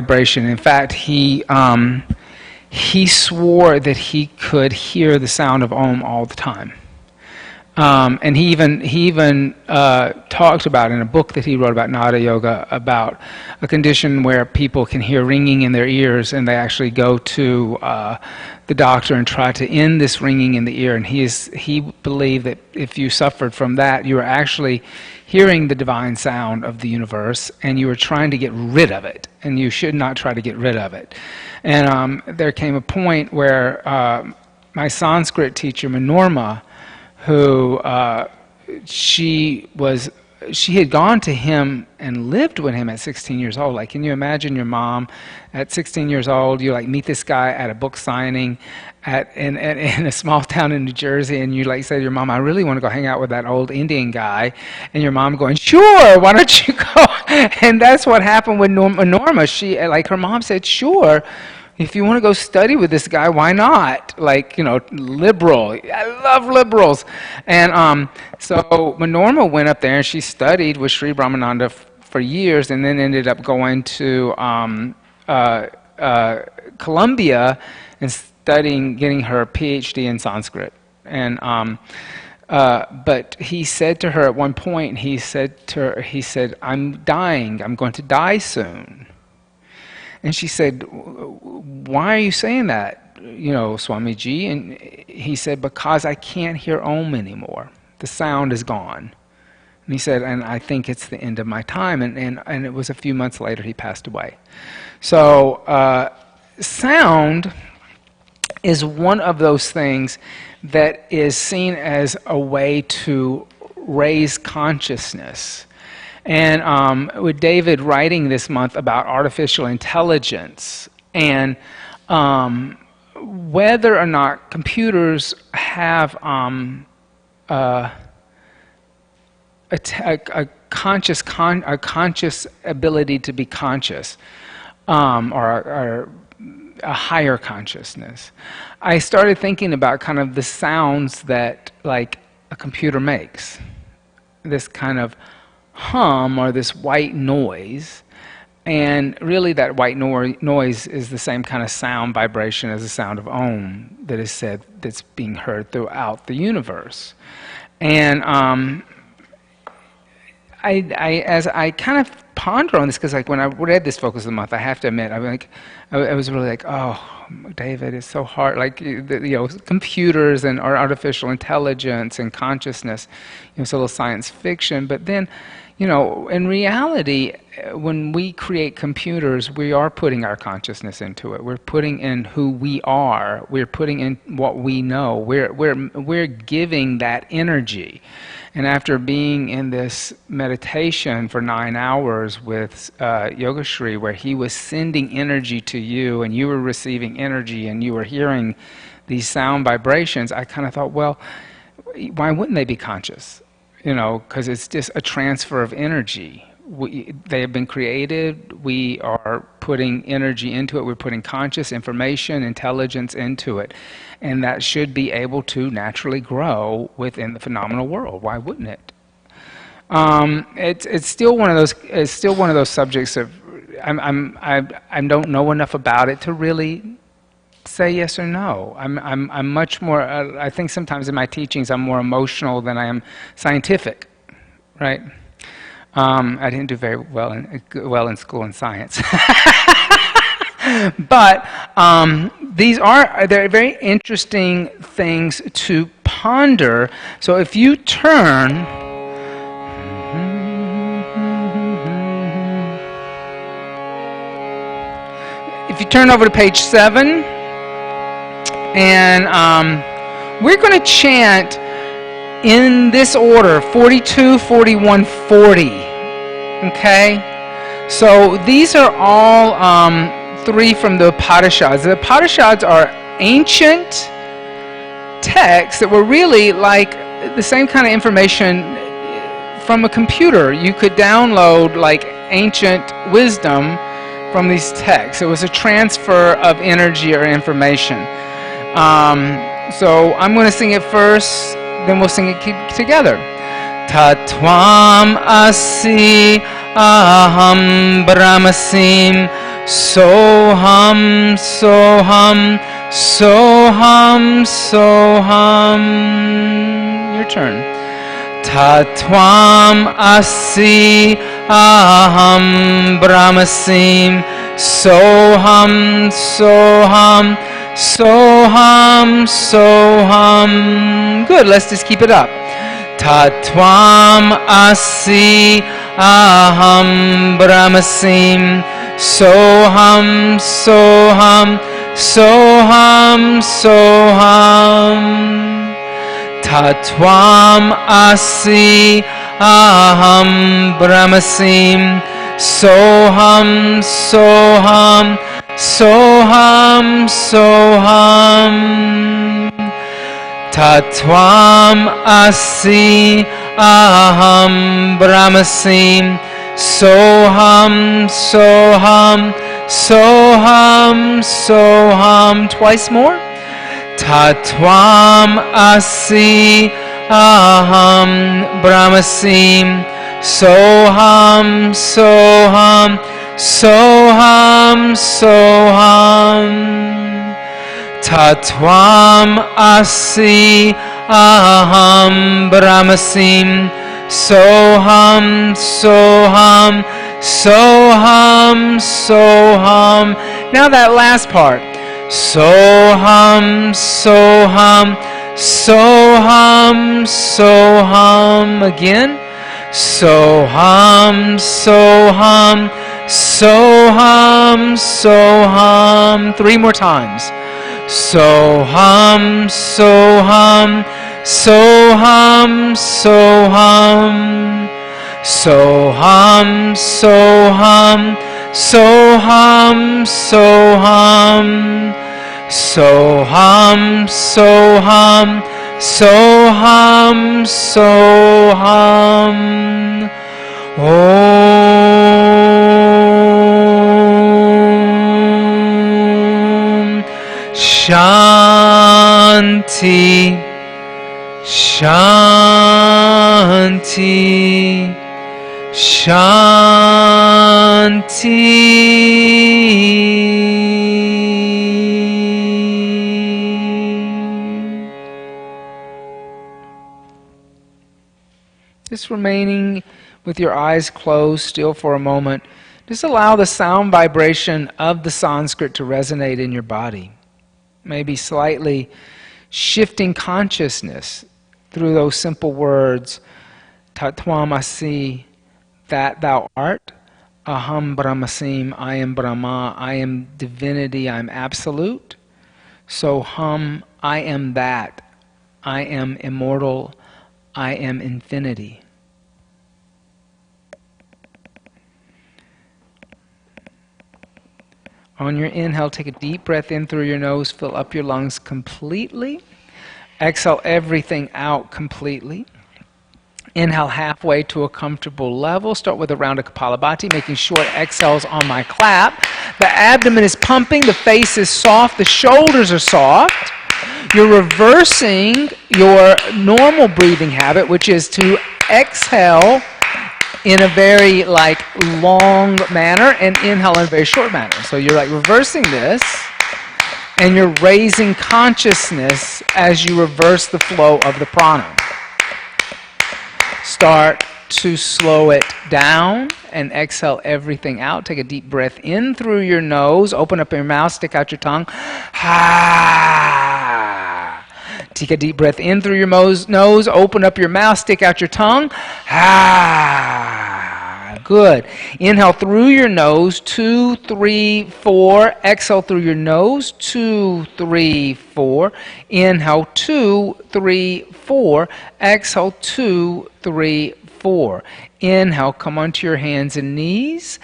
vibration. In fact, he swore that he could hear the sound of Om all the time. And he even talked about in a book that he wrote about Nada Yoga about a condition where people can hear ringing in their ears, and they actually go to the doctor and try to end this ringing in the ear. And he believed that if you suffered from that, you were actually hearing the divine sound of the universe, and you were trying to get rid of it, and you should not try to get rid of it. And there came a point where my Sanskrit teacher, Manorma, who she had gone to him and lived with him at 16 years old. Like, can you imagine your mom at 16 years old? You like meet this guy at a book signing in a small town in New Jersey, and you like say to your mom, "I really want to go hang out with that old Indian guy," and your mom going, "Sure, why don't you go?" And that's what happened with Norma. She, like, her mom said, "Sure. If you want to go study with this guy, why not? Like, liberal. I love liberals." And so Norma went up there and she studied with Sri Brahmananda for years, and then ended up going to Columbia and studying, getting her PhD in Sanskrit. And but he said to her at one point, he said, "I'm dying. I'm going to die soon." And she said, "Why are you saying that, Swamiji?" And he said, "Because I can't hear Om anymore. The sound is gone." And he said, "And I think it's the end of my time." And it was a few months later he passed away. So sound is one of those things that is seen as a way to raise consciousness. And with David writing this month about artificial intelligence and whether or not computers have a conscious ability to be conscious, or a higher consciousness, I started thinking about kind of the sounds that like a computer makes. This kind of hum or this white noise, and really that white noise is the same kind of sound vibration as the sound of Om that is said, that's being heard throughout the universe. And as I kind of ponder on this, because like when I read this Focus of the Month, I have to admit, I was really like, oh, David, it's so hard. Like, computers and artificial intelligence and consciousness, it's a little science fiction. But then, in reality, when we create computers, we are putting our consciousness into it. We're putting in who we are. We're putting in what we know. We're giving that energy. And after being in this meditation for 9 hours with Yogeshri, where he was sending energy to you, and you were receiving energy, and you were hearing these sound vibrations, I kind of thought, well, why wouldn't they be conscious? Because it's just a transfer of energy. They have been created. We are putting energy into it. We're putting conscious information, intelligence into it. And that should be able to naturally grow within the phenomenal world. Why wouldn't it? It's still one of those. It's still one of those subjects of. I don't know enough about it to really say yes or no. I'm much more. I think sometimes in my teachings I'm more emotional than I am scientific, right? I didn't do very well in school in science. But they're very interesting things to ponder. So if you turn over to page 7, and we're going to chant in this order, 42, 41, 40. Okay? So these are all 3 from the Upanishads. The Upanishads are ancient texts that were really like the same kind of information from a computer. You could download like ancient wisdom from these texts. It was a transfer of energy or information. So I'm going to sing it first, then we'll sing it together. Tatvam asi aham brahmasim Soham, soham, soham, soham. Your turn. Tatvam asi aham brahmasim. Soham, soham, soham, soham. Good, let's just keep it up. Tatvam asi aham brahmasim. Soham, soham, soham, soham. Tatvam asi aham brahmasim. Soham, soham, soham, soham. Tatvam asi aham brahmasim. Soham, soham, soham, soham. Twice more. Tatvam asi aham brahmasim. Soham, soham, soham, soham. Tatvam asi aham brahmasim. Soham, soham, soham, soham. Now that last part. Soham, soham, soham, soham. Again. Soham, soham, soham, soham. 3 more times. Soham, soham, soham, soham. Soham, soham, soham, soham. Soham, soham, soham, soham. Om Shanti, Shanti, Just remaining with your eyes closed still for a moment. Just allow the sound vibration of the Sanskrit to resonate in your body. Maybe slightly shifting consciousness through those simple words. Tatvam asi, that thou art. Aham brahmasim, I am Brahma, I am divinity, I am absolute. Soham, I am that. I am immortal, I am infinity. On your inhale, take a deep breath in through your nose, fill up your lungs completely. Exhale everything out completely. Inhale halfway to a comfortable level. Start with a round of Kapalabhati, making short exhales on my clap. The abdomen is pumping, the face is soft, the shoulders are soft. You're reversing your normal breathing habit, which is to exhale in a very long manner and inhale in a very short manner. So you're reversing this, and you're raising consciousness as you reverse the flow of the prana. Start to slow it down and exhale everything out. Take a deep breath in through your nose. Open up your mouth, stick out your tongue. Ha! Take a deep breath in through your nose. Open up your mouth, stick out your tongue. Ha! Good. Inhale through your nose. 2, 3, 4. Exhale through your nose. 2, 3, 4. Inhale 2, 3, 4. Exhale 2, 3, 4. Inhale, come onto your hands and knees.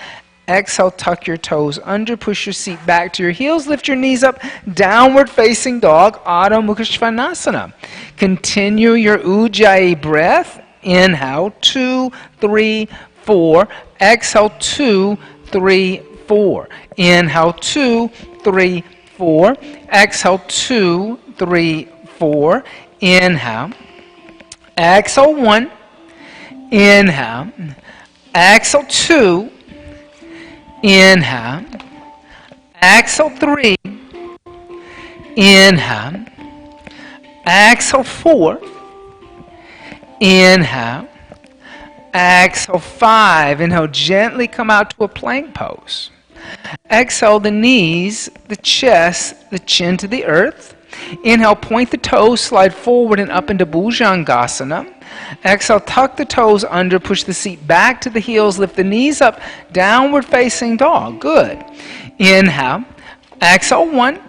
Exhale, tuck your toes under, push your seat back to your heels, lift your knees up, downward facing dog, Adho Mukha Svanasana. Continue your Ujjayi breath. Inhale, 2, 3, 4. Exhale, 2, 3, 4. Inhale, 2, 3, 4. Exhale, 2, 3, 4. Inhale. Exhale, 1. Inhale. Exhale, 2. Inhale. Exhale 3. Inhale. Exhale 4. Inhale. Exhale 5. Inhale, gently come out to a plank pose. Exhale the knees, the chest, the chin to the earth. Inhale, point the toes, slide forward and up into Bhujangasana. Exhale, tuck the toes under, push the seat back to the heels, lift the knees up, downward facing dog. Good. Inhale. Exhale 1.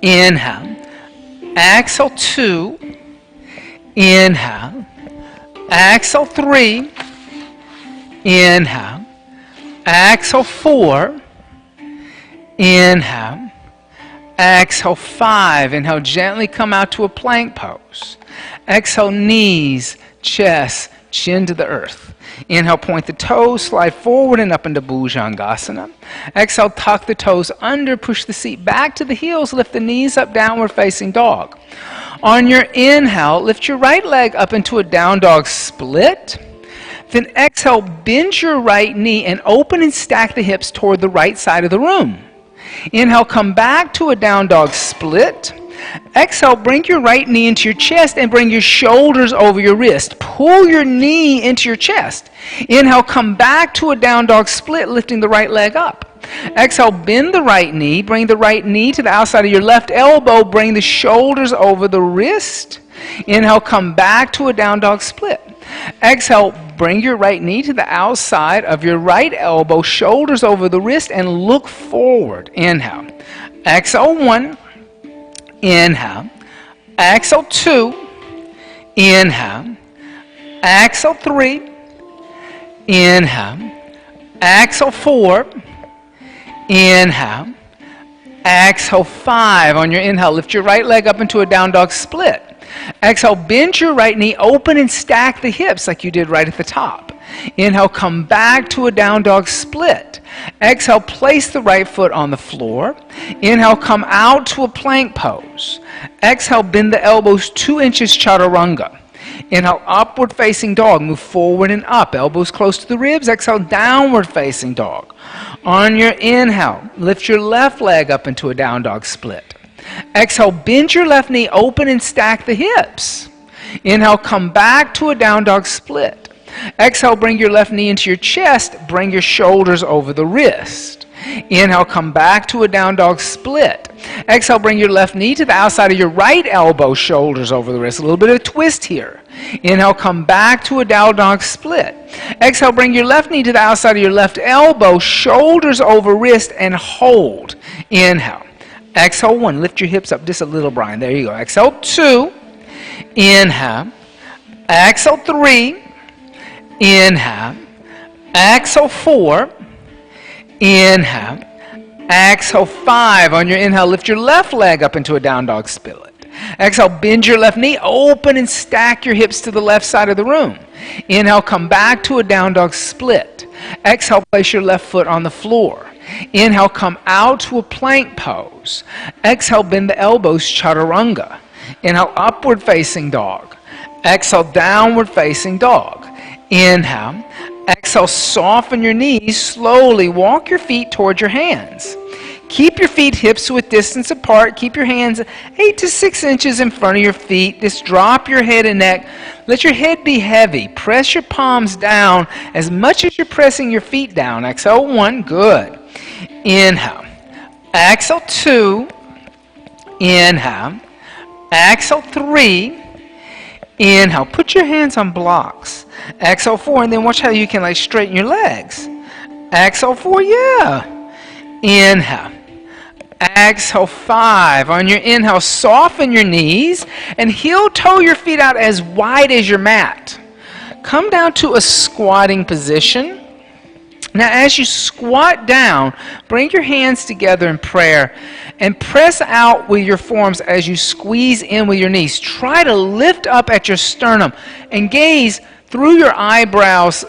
Inhale. Exhale 2. Inhale. Exhale 3. Inhale. Exhale 4. Inhale. Exhale 5. Inhale, gently come out to a plank pose. Exhale, knees, chest, chin to the earth. Inhale, point the toes, slide forward and up into Bhujangasana. Exhale, tuck the toes under, push the seat back to the heels, lift the knees up, downward facing dog. On your inhale, lift your right leg up into a down dog split. Then exhale, bend your right knee and open and stack the hips toward the right side of the room. Inhale, come back to a down dog split. Exhale, bring your right knee into your chest and bring your shoulders over your wrist. Pull your knee into your chest. Inhale, come back to a down dog split, lifting the right leg up. Exhale, bend the right knee, bring the right knee to the outside of your left elbow, bring the shoulders over the wrist. Inhale, come back to a down dog split. Exhale, bring your right knee to the outside of your right elbow, shoulders over the wrist, and look forward. Inhale. Exhale 1. Inhale. Exhale 2. Inhale. Exhale 3. Inhale. Exhale 4. Inhale. Exhale 5. On your inhale, lift your right leg up into a down dog split. Exhale, bend your right knee, open and stack the hips like you did right at the top. Inhale, come back to a down dog split. Exhale, place the right foot on the floor. Inhale, come out to a plank pose. Exhale, bend the elbows 2 inches, chaturanga. Inhale, upward facing dog. Move forward and up. Elbows close to the ribs. Exhale, downward facing dog. On your inhale, lift your left leg up into a down dog split. Exhale, bend your left knee, open and stack the hips. Inhale, come back to a down dog split. Exhale, bring your left knee into your chest, bring your shoulders over the wrist. Inhale, come back to a down dog split. Exhale, bring your left knee to the outside of your right elbow, shoulders over the wrist. A little bit of a twist here. Inhale, come back to a down dog split. Exhale, bring your left knee to the outside of your left elbow, shoulders over wrist, and hold. Inhale. Exhale 1. Lift your hips up just a little, Brian. There you go. Exhale 2. Inhale. Exhale 3. Inhale. Exhale 4. Inhale. Exhale 5. On your inhale, lift your left leg up into a down dog split. Exhale, bend your left knee, open and stack your hips to the left side of the room. Inhale, come back to a down dog split. Exhale, place your left foot on the floor. Inhale, come out to a plank pose. Exhale, bend the elbows, chaturanga. Inhale, upward facing dog. Exhale, downward facing dog. Inhale. Exhale, soften your knees. Slowly walk your feet towards your hands. Keep your feet hips width distance apart. Keep your hands 8 to 6 inches in front of your feet. Just drop your head and neck. Let your head be heavy. Press your palms down as much as you're pressing your feet down. Exhale 1. Good. Inhale. Exhale 2. Inhale. Exhale 3. Inhale. Put your hands on blocks. Exhale 4, and then watch how you can straighten your legs. Exhale 4, yeah. Inhale. Exhale 5. On your inhale, soften your knees and heel toe your feet out as wide as your mat. Come down to a squatting position. Now as you squat down, bring your hands together in prayer and press out with your forearms as you squeeze in with your knees. Try to lift up at your sternum and gaze through your eyebrows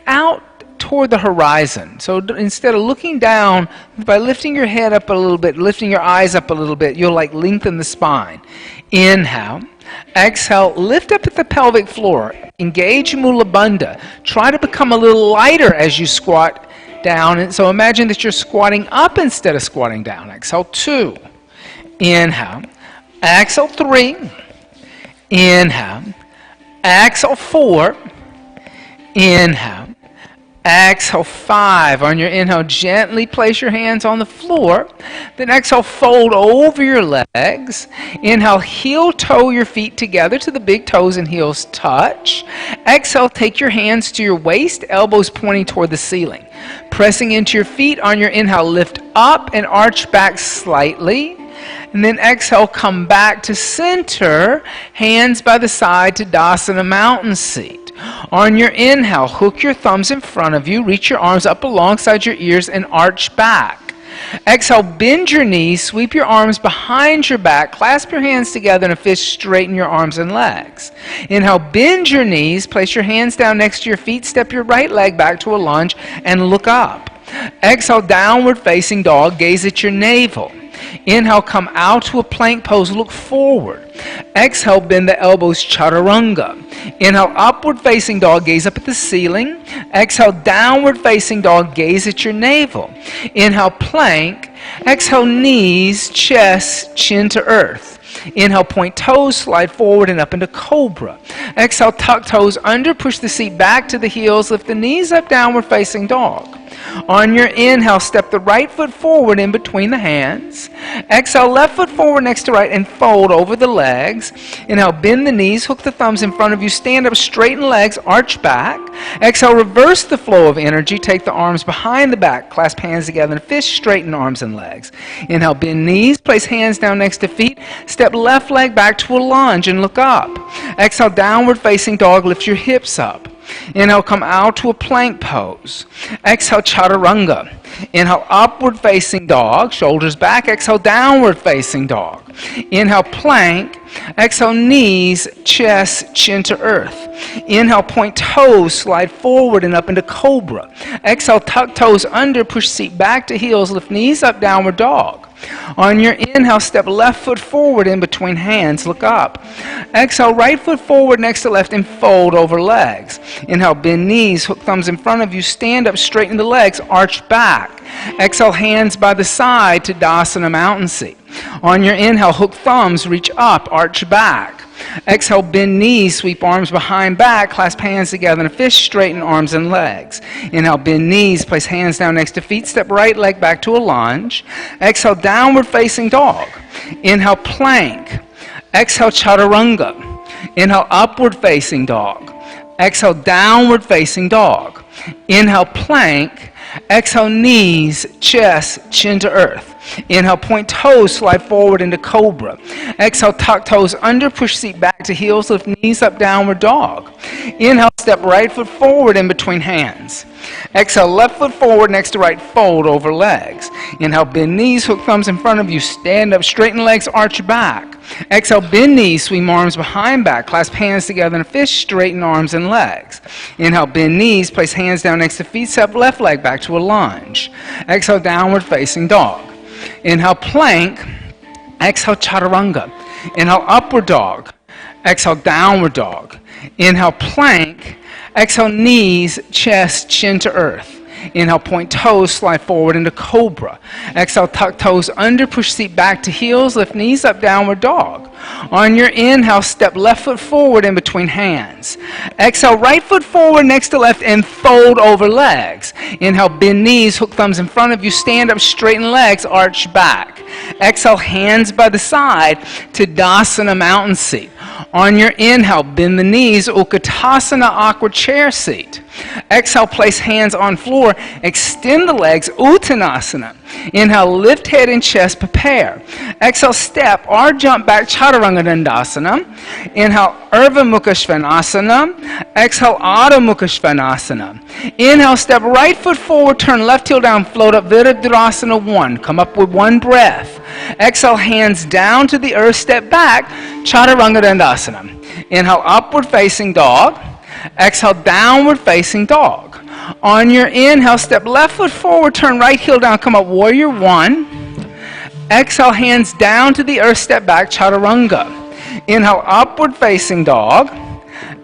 out toward the horizon. So instead of looking down, by lifting your head up a little bit, lifting your eyes up a little bit, you'll lengthen the spine. Inhale. Exhale, lift up at the pelvic floor. Engage Mula Bandha. Try to become a little lighter as you squat down. And so imagine that you're squatting up instead of squatting down. Exhale, 2. Inhale. Exhale, 3. Inhale. Exhale, 4. Inhale. Exhale, 5. On your inhale, gently place your hands on the floor. Then exhale, fold over your legs. Inhale, heel-toe your feet together till the big toes and heels touch. Exhale, take your hands to your waist, elbows pointing toward the ceiling. Pressing into your feet, on your inhale, lift up and arch back slightly. And then exhale, come back to center, hands by the side to Tadasana Mountain Seat. On your inhale, hook your thumbs in front of you, reach your arms up alongside your ears and arch back. Exhale, bend your knees, sweep your arms behind your back, clasp your hands together in a fist, straighten your arms and legs. Inhale, bend your knees, place your hands down next to your feet, step your right leg back to a lunge and look up. Exhale, downward facing dog, gaze at your navel. Inhale, come out to a plank pose, look forward. Exhale, bend the elbows, chaturanga. Inhale, upward facing dog, gaze up at the ceiling. Exhale, downward facing dog, gaze at your navel. Inhale, plank. Exhale, knees, chest, chin to earth. Inhale, point toes, slide forward and up into cobra. Exhale, tuck toes under, push the seat back to the heels, lift the knees up, downward facing dog. On your inhale, step the right foot forward in between the hands. Exhale, left foot forward next to right and fold over the legs. Inhale, bend the knees, hook the thumbs in front of you, stand up, straighten legs, arch back. Exhale, reverse the flow of energy, take the arms behind the back, clasp hands together in a fist, straighten arms and legs. Inhale, bend knees, place hands down next to feet, step left leg back to a lunge and look up. Exhale, downward facing dog, lift your hips up. Inhale, come out to a plank pose. Exhale, chaturanga. Inhale, upward facing dog, shoulders back. Exhale, downward facing dog. Inhale, plank. Exhale, knees, chest, chin to earth. Inhale, point toes, slide forward and up into cobra. Exhale, tuck toes under, push seat back to heels, lift knees up, downward dog. On your inhale, step left foot forward in between hands, look up. Exhale, right foot forward next to left and fold over legs. Inhale, bend knees, hook thumbs in front of you, stand up, straighten the legs, arch back. Exhale, hands by the side to Tadasana Mountain Seat. On your inhale, hook thumbs, reach up, arch back. Exhale, bend knees, sweep arms behind back, clasp hands together in a fist, straighten arms and legs. Inhale, bend knees, place hands down next to feet, step right leg back to a lunge. Exhale, downward facing dog. Inhale, plank. Exhale, chaturanga. Inhale, upward facing dog. Exhale, downward facing dog. Inhale, plank. Exhale, knees, chest, chin to earth. Inhale, point toes, slide forward into cobra. Exhale, tuck toes under, push seat back to heels, lift knees up, downward dog. Inhale, step right foot forward in between hands. Exhale, left foot forward next to right, fold over legs. Inhale, bend knees, hook thumbs in front of you, stand up, straighten legs, arch back. Exhale, bend knees, swing arms behind back, clasp hands together in a fist, straighten arms and legs. Inhale, bend knees, place hands down next to feet, step left leg back to a lunge. Exhale, downward facing dog. Inhale, plank. Exhale, chaturanga. Inhale, upward dog. Exhale, downward dog. Inhale, plank. Exhale, knees, chest, chin to earth. Inhale, point toes, slide forward into cobra. Exhale, tuck toes under, push seat back to heels, lift knees up, downward dog. On your inhale, step left foot forward in between hands. Exhale, right foot forward next to left and fold over legs. Inhale, bend knees, hook thumbs in front of you, stand up, straighten legs, arch back. Exhale, hands by the side to Tadasana Mountain Seat. On your inhale, bend the knees, Utkatasana, awkward chair seat. Exhale, place hands on floor, extend the legs, Uttanasana. Inhale, lift head and chest, prepare. Exhale, step or jump back, Chaturanga Dandasana. Inhale, Urdhva Mukha Svanasana. Exhale, Adho Mukha Svanasana. Inhale, step right foot forward, turn left heel down, float up, Virabhadrasana 1. Come up with one breath. Exhale, hands down to the earth, step back, Chaturanga Dandasana. Inhale, upward facing dog. Exhale, downward facing dog. On your inhale, step left foot forward, turn right heel down, come up, warrior 1. Exhale, hands down to the earth, step back, chaturanga. Inhale, upward facing dog.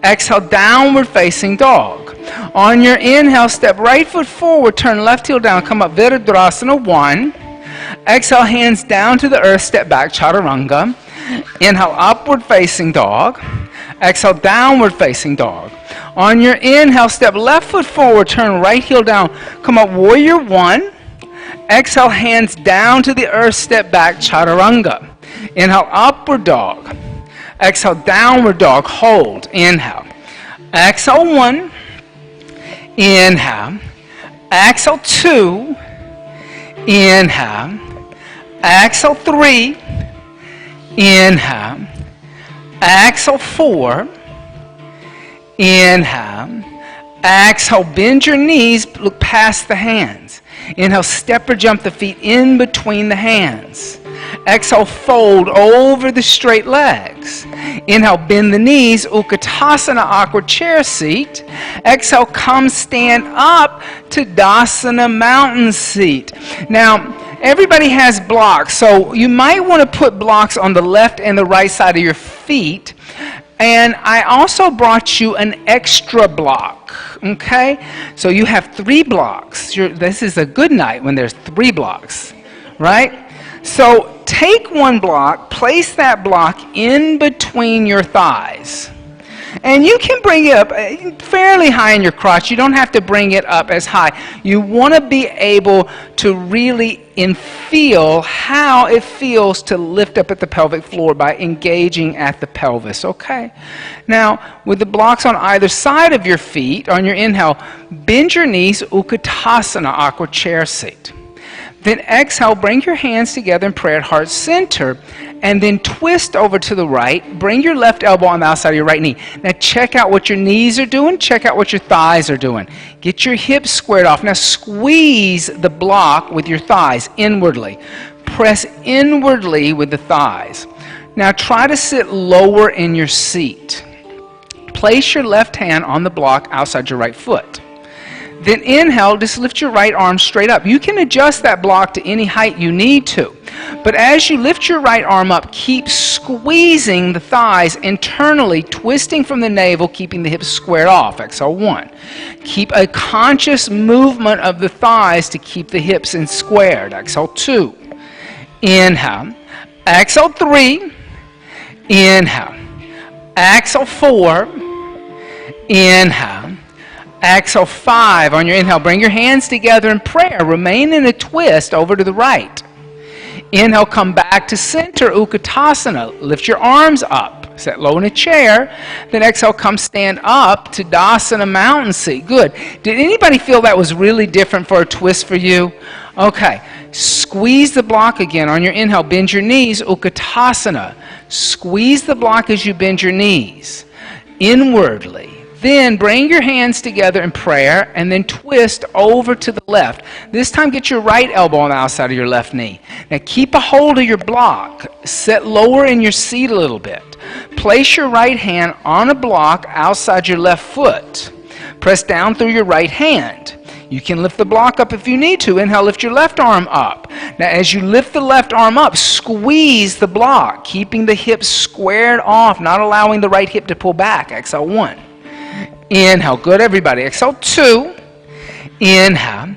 Exhale, downward facing dog. On your inhale, step right foot forward, turn left heel down, come up Virabhadrasana 1. Exhale, hands down to the earth, step back, Chaturanga. Inhale, upward facing dog. Exhale, downward facing dog. On your inhale, step left foot forward, turn right heel down, come up Warrior 1. Exhale, hands down to the earth, step back, Chaturanga. Inhale, upward dog. Exhale, downward dog, hold. Inhale. Exhale, 1. Inhale. Exhale, 2. Inhale. Exhale, 3. Inhale. Exhale, 4. Inhale. Exhale, bend your knees, look past the hands. Inhale, step or jump the feet in between the hands. Exhale, fold over the straight legs. Inhale, bend the knees, Utkatasana, awkward chair seat. Exhale, come stand up to Dasana, mountain seat. Now, everybody has blocks, so you might want to put blocks on the left and the right side of your feet. And I also brought you an extra block, okay? So you have 3 blocks. This is a good night when there's 3 blocks, right? So take 1 block, place that block in between your thighs. And you can bring it up fairly high in your crotch. You don't have to bring it up as high. You want to be able to really feel how it feels to lift up at the pelvic floor by engaging at the pelvis, okay? Now, with the blocks on either side of your feet, on your inhale, bend your knees, Utkatasana, awkward chair seat. Then exhale, bring your hands together in prayer at heart center, and then twist over to the right. Bring your left elbow on the outside of your right knee. Now check out what your knees are doing. Check out what your thighs are doing. Get your hips squared off. Now squeeze the block with your thighs inwardly. Press inwardly with the thighs. Now try to sit lower in your seat. Place your left hand on the block outside your right foot. Then inhale, just lift your right arm straight up. You can adjust that block to any height you need to. But as you lift your right arm up, keep squeezing the thighs internally, twisting from the navel, keeping the hips squared off. Exhale, 1. Keep a conscious movement of the thighs to keep the hips in squared. Exhale, 2. Inhale. Exhale, 3. Inhale. Exhale, 4. Inhale. Exhale, 5. On your inhale, bring your hands together in prayer. Remain in a twist over to the right. Inhale, come back to center, Utkatasana. Lift your arms up. Sit low in a chair. Then exhale, come stand up to Dasana, mountain seat. Good. Did anybody feel that was really different for a twist for you? Okay. Squeeze the block again. On your inhale, bend your knees, Utkatasana. Squeeze the block as you bend your knees inwardly. Then bring your hands together in prayer and then twist over to the left. This time get your right elbow on the outside of your left knee. Now keep a hold of your block. Sit lower in your seat a little bit. Place your right hand on a block outside your left foot. Press down through your right hand. You can lift the block up if you need to. Inhale, lift your left arm up. Now as you lift the left arm up, squeeze the block, keeping the hips squared off, not allowing the right hip to pull back. Exhale, 1. Inhale. Good, everybody. Exhale, 2. Inhale.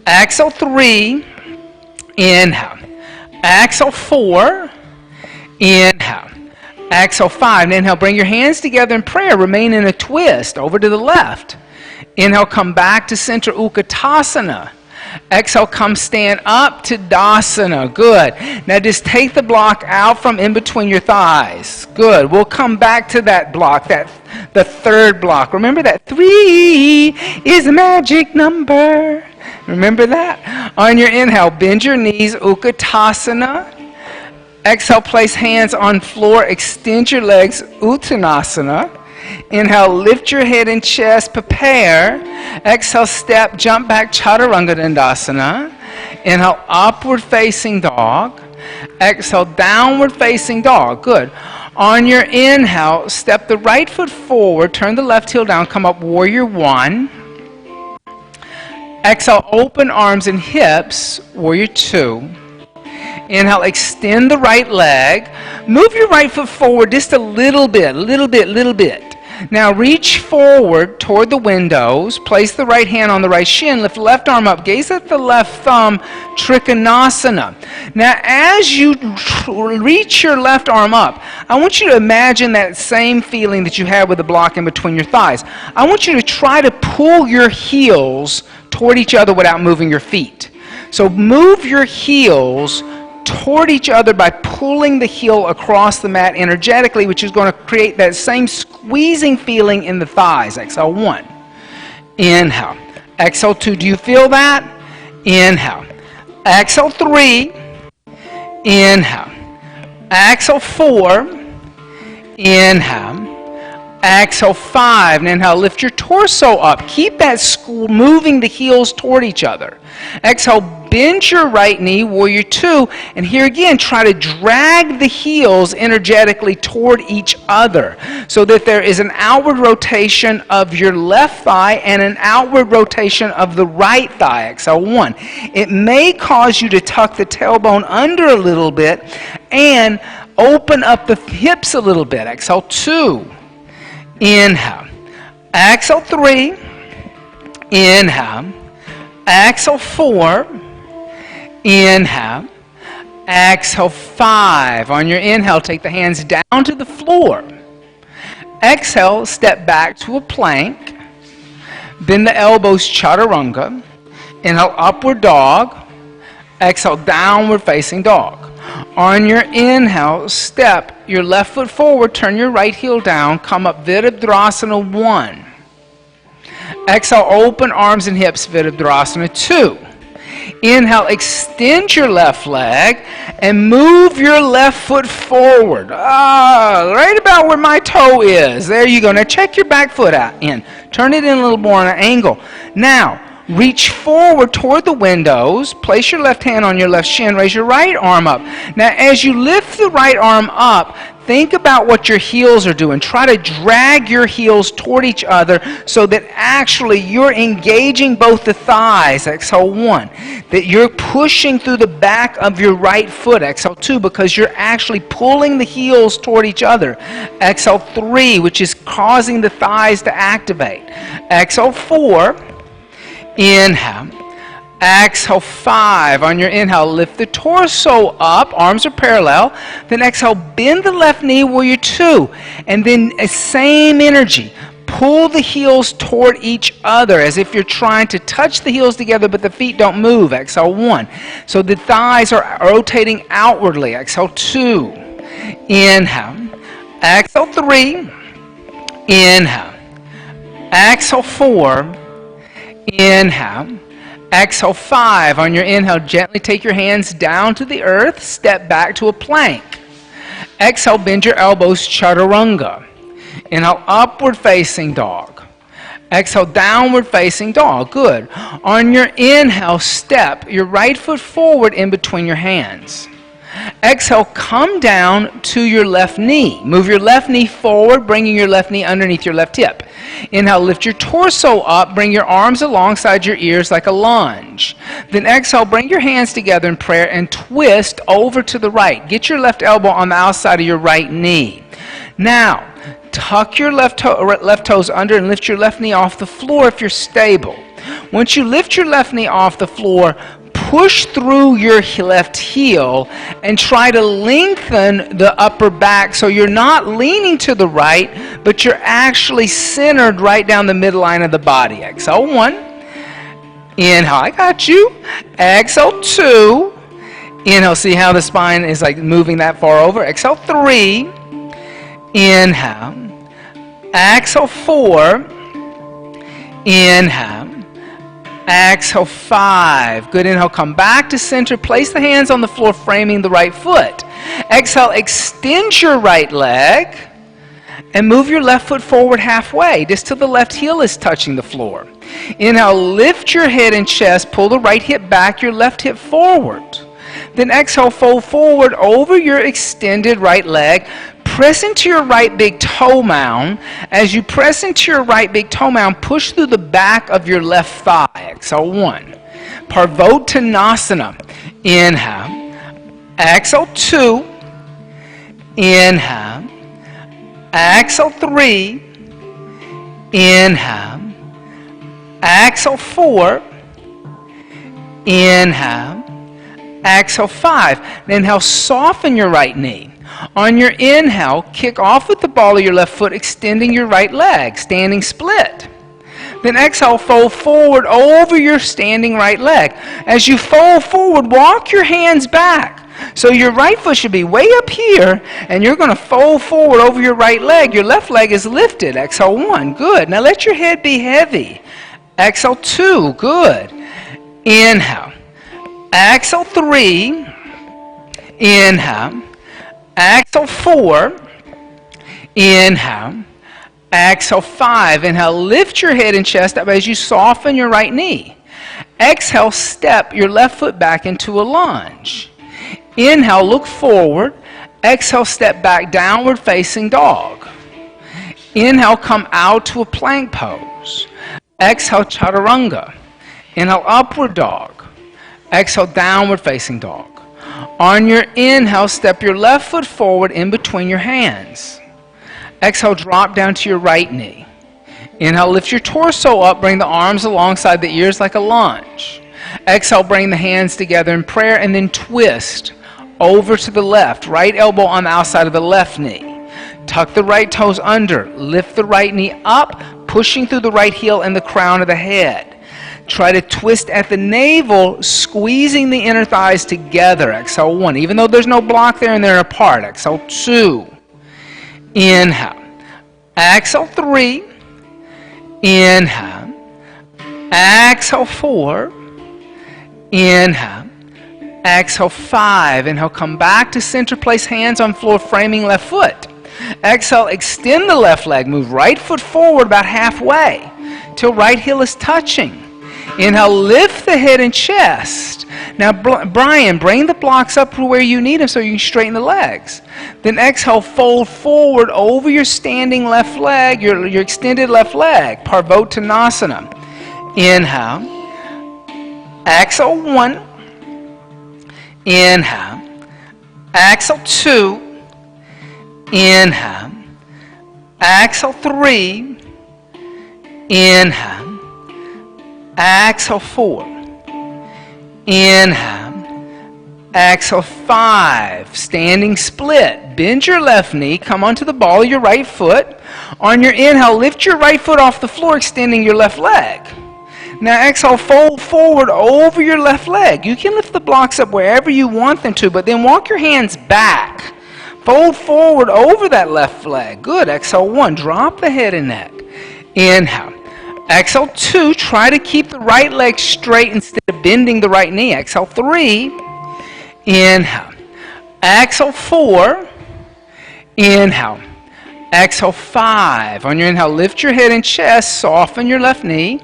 Exhale, 3. Inhale. Exhale, 4. Inhale. Exhale, 5. And inhale, bring your hands together in prayer. Remain in a twist over to the left. Inhale, come back to center, Utkatasana. Exhale, come stand up to Dasana. Good. Now just take the block out from in between your thighs. Good. We'll come back to that block, the 3rd block. Remember that 3 is a magic number. Remember that? On your inhale, bend your knees, Utkatasana. Exhale, place hands on floor, extend your legs, Uttanasana. Inhale, lift your head and chest, prepare. Exhale, step, jump back, Chaturanga Dandasana. Inhale, upward facing dog. Exhale, downward facing dog. Good. On your inhale, step the right foot forward, turn the left heel down, come up Warrior 1. Exhale, open arms and hips, Warrior 2. Inhale, extend the right leg. Move your right foot forward just a little bit. Now reach forward toward the windows, place the right hand on the right shin, lift the left arm up, gaze at the left thumb, Trikonasana. Now as you reach your left arm up, I want you to imagine that same feeling that you had with the block in between your thighs. I want you to try to pull your heels toward each other without moving your feet. So move your heels toward each other by pulling the heel across the mat energetically, which is going to create that same squeezing feeling in the thighs. Exhale 1. Inhale. Exhale 2. Do you feel that? Inhale. Exhale 3. Inhale. Exhale 4. Inhale. Exhale 5. And inhale, lift your torso up. Keep that moving the heels toward each other. Exhale, bend your right knee, warrior 2. And here again, try to drag the heels energetically toward each other so that there is an outward rotation of your left thigh and an outward rotation of the right thigh. Exhale 1. It may cause you to tuck the tailbone under a little bit and open up the hips a little bit. Exhale 2. Inhale. Exhale 3. Inhale. Exhale 4. Inhale. Exhale 5. On your inhale, take the hands down to the floor. Exhale, step back to a plank. Bend the elbows, chaturanga. Inhale, upward dog. Exhale, downward facing dog. On your inhale, step your left foot forward, turn your right heel down, come up Virabhadrasana 1. Exhale, open arms and hips, Virabhadrasana 2. Inhale, extend your left leg and move your left foot forward. Right about where my toe is. There you go. Now check your back foot out in. Turn it in a little more on an angle. Now, reach forward toward the windows. Place your left hand on your left shin. Raise your right arm up. Now, as you lift the right arm up, think about what your heels are doing. Try to drag your heels toward each other so that actually you're engaging both the thighs. Exhale 1. That you're pushing through the back of your right foot. Exhale 2, because you're actually pulling the heels toward each other. Exhale 3, which is causing the thighs to activate. Exhale 4. Inhale. Exhale 5. On your inhale, lift the torso up. Arms are parallel. Then exhale, bend the left knee, warrior 2. And then same energy. Pull the heels toward each other as if you're trying to touch the heels together, but the feet don't move. Exhale 1. So the thighs are rotating outwardly. Exhale 2. Inhale. Exhale 3. Inhale. Exhale 4. Inhale. Exhale 5. On your inhale, gently take your hands down to the earth. Step back to a plank. Exhale, bend your elbows, chaturanga. Inhale, upward facing dog. Exhale, downward facing dog. Good. On your inhale, step your right foot forward in between your hands. Exhale, come down to your left knee. Move your left knee forward, bringing your left knee underneath your left hip. Inhale, lift your torso up, bring your arms alongside your ears like a lunge. Then exhale, bring your hands together in prayer and twist over to the right. Get your left elbow on the outside of your right knee. Now, tuck your left toes under and lift your left knee off the floor if you're stable. Once you lift your left knee off the floor, push through your left heel and try to lengthen the upper back so you're not leaning to the right, but you're actually centered right down the midline of the body. Exhale 1. Inhale, I got you. Exhale 2. Inhale, see how the spine is like moving that far over. Exhale 3. Inhale. Exhale 4. Inhale. Exhale 5. Good. Inhale, come back to center. Place the hands on the floor, framing the right foot. Exhale, extend your right leg and move your left foot forward halfway, just till the left heel is touching the floor. Inhale, lift your head and chest, pull the right hip back, your left hip forward. Then exhale, fold forward over your extended right leg. Press into your right big toe mound. As you press into your right big toe mound, push through the back of your left thigh. Exhale 1. Parvottanasana. Inhale. Exhale 2. Inhale. Exhale 3. Inhale. Exhale 4. Inhale. Exhale 5. Inhale, soften your right knee. On your inhale, kick off with the ball of your left foot, extending your right leg, standing split. Then exhale, fold forward over your standing right leg. As you fold forward, walk your hands back. So your right foot should be way up here, and you're going to fold forward over your right leg. Your left leg is lifted. Exhale 1, good. Now let your head be heavy. Exhale 2, good. Inhale. Exhale 3. Inhale. Exhale 4. Inhale. Exhale 5. Inhale, lift your head and chest up as you soften your right knee. Exhale, step your left foot back into a lunge. Inhale, look forward. Exhale, step back, downward facing dog. Inhale, come out to a plank pose. Exhale, chaturanga. Inhale, upward dog. Exhale, downward facing dog. On your inhale, step your left foot forward in between your hands. Exhale, drop down to your right knee. Inhale, lift your torso up, bring the arms alongside the ears like a lunge. Exhale, bring the hands together in prayer, and then twist over to the left. Right elbow on the outside of the left knee. Tuck the right toes under. Lift the right knee up, pushing through the right heel and the crown of the head. Try to twist at the navel, squeezing the inner thighs together. Exhale 1. Even though there's no block there and they're apart. Exhale 2. Inhale. Exhale 3. Inhale. Exhale 4. Inhale. Exhale 5. Inhale, come back to center. Place hands on floor, framing left foot. Exhale, extend the left leg. Move right foot forward about halfway till right heel is touching. Inhale, lift the head and chest. Now, Brian, bring the blocks up to where you need them so you can straighten the legs. Then exhale, fold forward over your standing left leg, your extended left leg, Parvottanasana. Inhale. Exhale 1. Inhale. Exhale 2. Inhale. Exhale 3. Inhale. Exhale 4. Inhale. Exhale 5. Standing split. Bend your left knee. Come onto the ball of your right foot. On your inhale, lift your right foot off the floor, extending your left leg. Now exhale, fold forward over your left leg. You can lift the blocks up wherever you want them to, but then walk your hands back. Fold forward over that left leg. Good. Exhale 1. Drop the head and neck. Inhale. Exhale 2. Try to keep the right leg straight instead of bending the right knee. Exhale 3. Inhale. Exhale 4. Inhale. Exhale 5. On your inhale, lift your head and chest. Soften your left knee.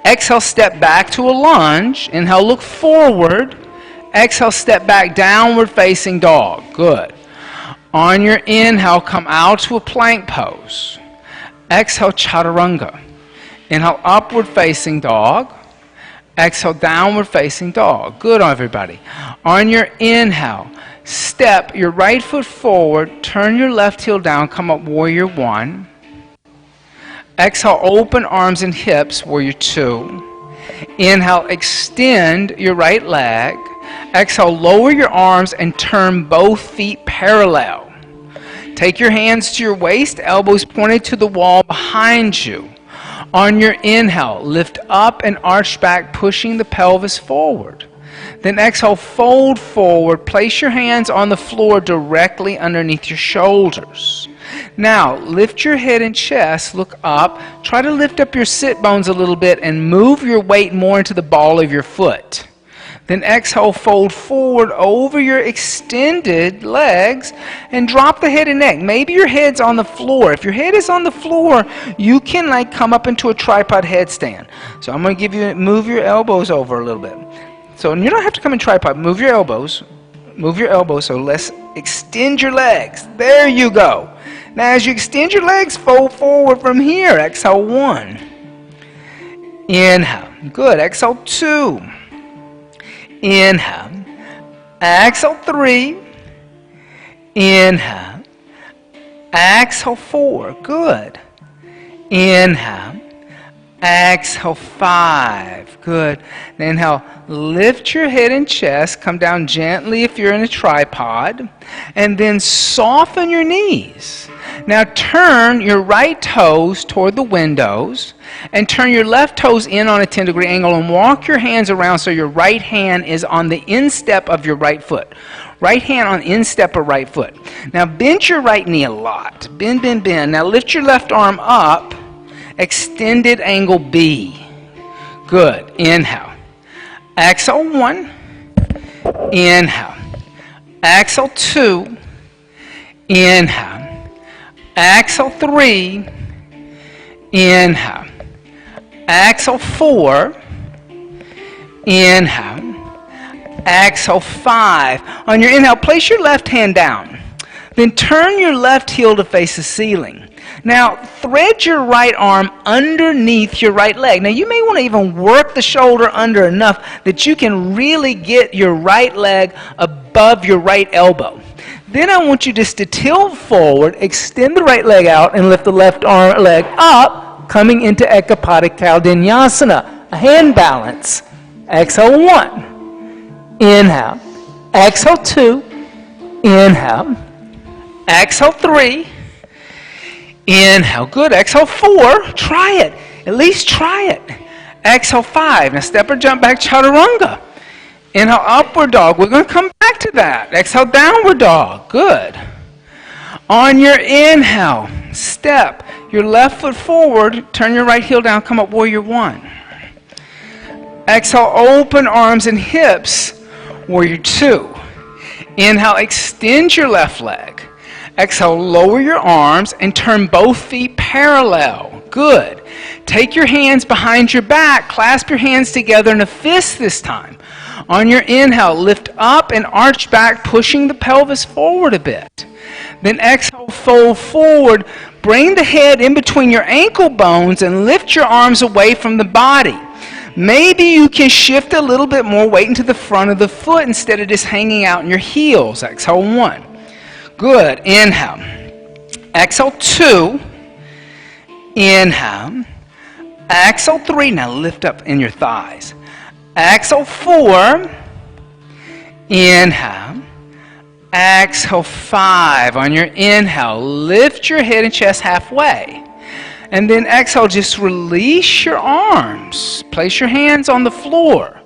Exhale, step back to a lunge. Inhale, look forward. Exhale, step back, downward facing dog. Good. On your inhale, come out to a plank pose. Exhale, chaturanga. Inhale, upward facing dog. Exhale, downward facing dog. Good, everybody. On your inhale, step your right foot forward, turn your left heel down, come up warrior 1. Exhale, open arms and hips, warrior 2. Inhale, extend your right leg. Exhale, lower your arms and turn both feet parallel. Take your hands to your waist, elbows pointed to the wall behind you. On your inhale, lift up and arch back, pushing the pelvis forward. Then exhale, fold forward. Place your hands on the floor directly underneath your shoulders. Now, lift your head and chest, look up. Try to lift up your sit bones a little bit and move your weight more into the ball of your foot. Then exhale, fold forward over your extended legs and drop the head and neck. Maybe your head's on the floor. If your head is on the floor, you can come up into a tripod headstand. So I'm going to give you, move your elbows over a little bit. So you don't have to come in tripod. Move your elbows. Move your elbows. So let's extend your legs. There you go. Now as you extend your legs, fold forward from here. Exhale 1. Inhale. Good. Exhale 2. Inhale. Exhale 3. Inhale. Exhale 4. Good. Inhale. Exhale, 5. Good. Inhale, lift your head and chest. Come down gently if you're in a tripod. And then soften your knees. Now turn your right toes toward the windows. And turn your left toes in on a 10-degree angle. And walk your hands around so your right hand is on the instep of your right foot. Right hand on instep of right foot. Now bend your right knee a lot. Bend, bend, bend. Now lift your left arm up. Extended angle B. Good. Inhale. Exhale, 1. Inhale. Exhale, 2. Inhale. Exhale, 3. Inhale. Exhale, 4. Inhale. Exhale, 5. On your inhale, place your left hand down. Then turn your left heel to face the ceiling. Now, thread your right arm underneath your right leg. Now, you may want to even work the shoulder under enough that you can really get your right leg above your right elbow. Then I want you just to tilt forward, extend the right leg out, and lift the left arm leg up, coming into Ekapada Kaudinyasana, a hand balance. Exhale, 1. Inhale. Exhale, 2. Inhale. Exhale, 3. Inhale. Good. Exhale, 4. Try it. At least try it. Exhale, 5. Now step or jump back, chaturanga. Inhale, upward dog. We're going to come back to that. Exhale, downward dog. Good. On your inhale, step your left foot forward, turn your right heel down, come up, warrior 1. Exhale, open arms and hips, warrior 2. Inhale, extend your left leg. Exhale, lower your arms and turn both feet parallel. Good. Take your hands behind your back, clasp your hands together in a fist this time. On your inhale, lift up and arch back, pushing the pelvis forward a bit. Then exhale, fold forward, bring the head in between your ankle bones and lift your arms away from the body. Maybe you can shift a little bit more weight into the front of the foot instead of just hanging out in your heels. Exhale, 1. Good. Inhale. Exhale, 2. Inhale. Exhale, 3. Now lift up in your thighs. Exhale, 4. Inhale. Exhale, 5. On your inhale, lift your head and chest halfway. And then exhale, just release your arms. Place your hands on the floor.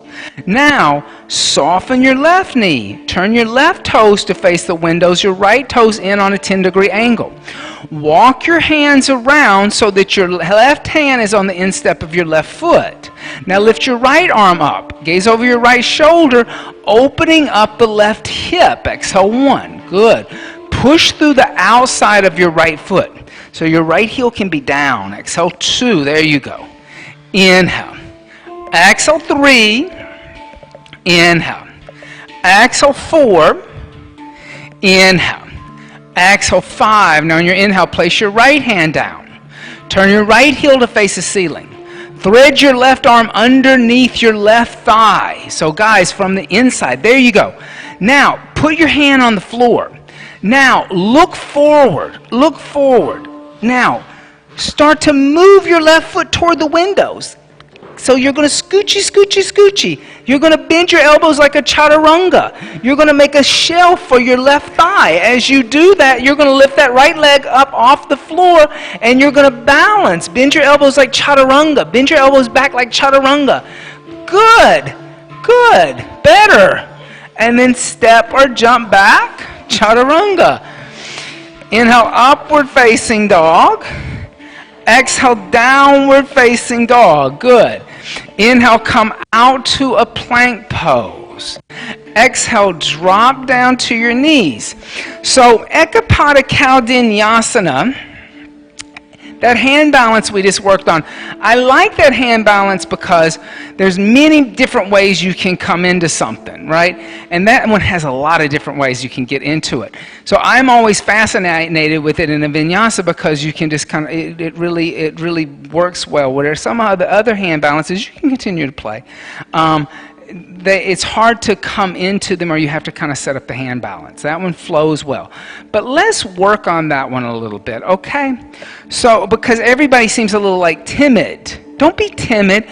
Now, soften your left knee. Turn your left toes to face the windows, your right toes in on a 10-degree angle. Walk your hands around so that your left hand is on the instep of your left foot. Now lift your right arm up. Gaze over your right shoulder, opening up the left hip. Exhale, 1. Good. Push through the outside of your right foot. So your right heel can be down. Exhale, 2. There you go. Inhale. Exhale, 3. Inhale. Exhale, 4. Inhale. Exhale, 5. Now on your inhale, place your right hand down. Turn your right heel to face the ceiling. Thread your left arm underneath your left thigh. So guys, from the inside, there you go. Now, put your hand on the floor. Now, look forward. Look forward. Now, start to move your left foot toward the windows. So you're going to scoochy, scoochy, scoochy. You're going to bend your elbows like a chaturanga. You're going to make a shelf for your left thigh. As you do that, you're going to lift that right leg up off the floor, and you're going to balance. Bend your elbows like chaturanga. Bend your elbows back like chaturanga. Good. Good. Better. And then step or jump back, chaturanga. Inhale, upward facing dog. Exhale, downward facing dog. Good. Inhale, come out to a plank pose. Exhale, drop down to your knees. So, Ekapada Kaudinyasana, that hand balance we just worked on. I like that hand balance because there's many different ways you can come into something, right? And that one has a lot of different ways you can get into it. So I'm always fascinated with it in a vinyasa because you can just kind of, it really works well. Where some of the other hand balances you can continue to play. it's hard to come into them, or you have to kind of set up the hand balance. That one flows well. But let's work on that one a little bit, okay? So, because everybody seems a little like timid. Don't be timid.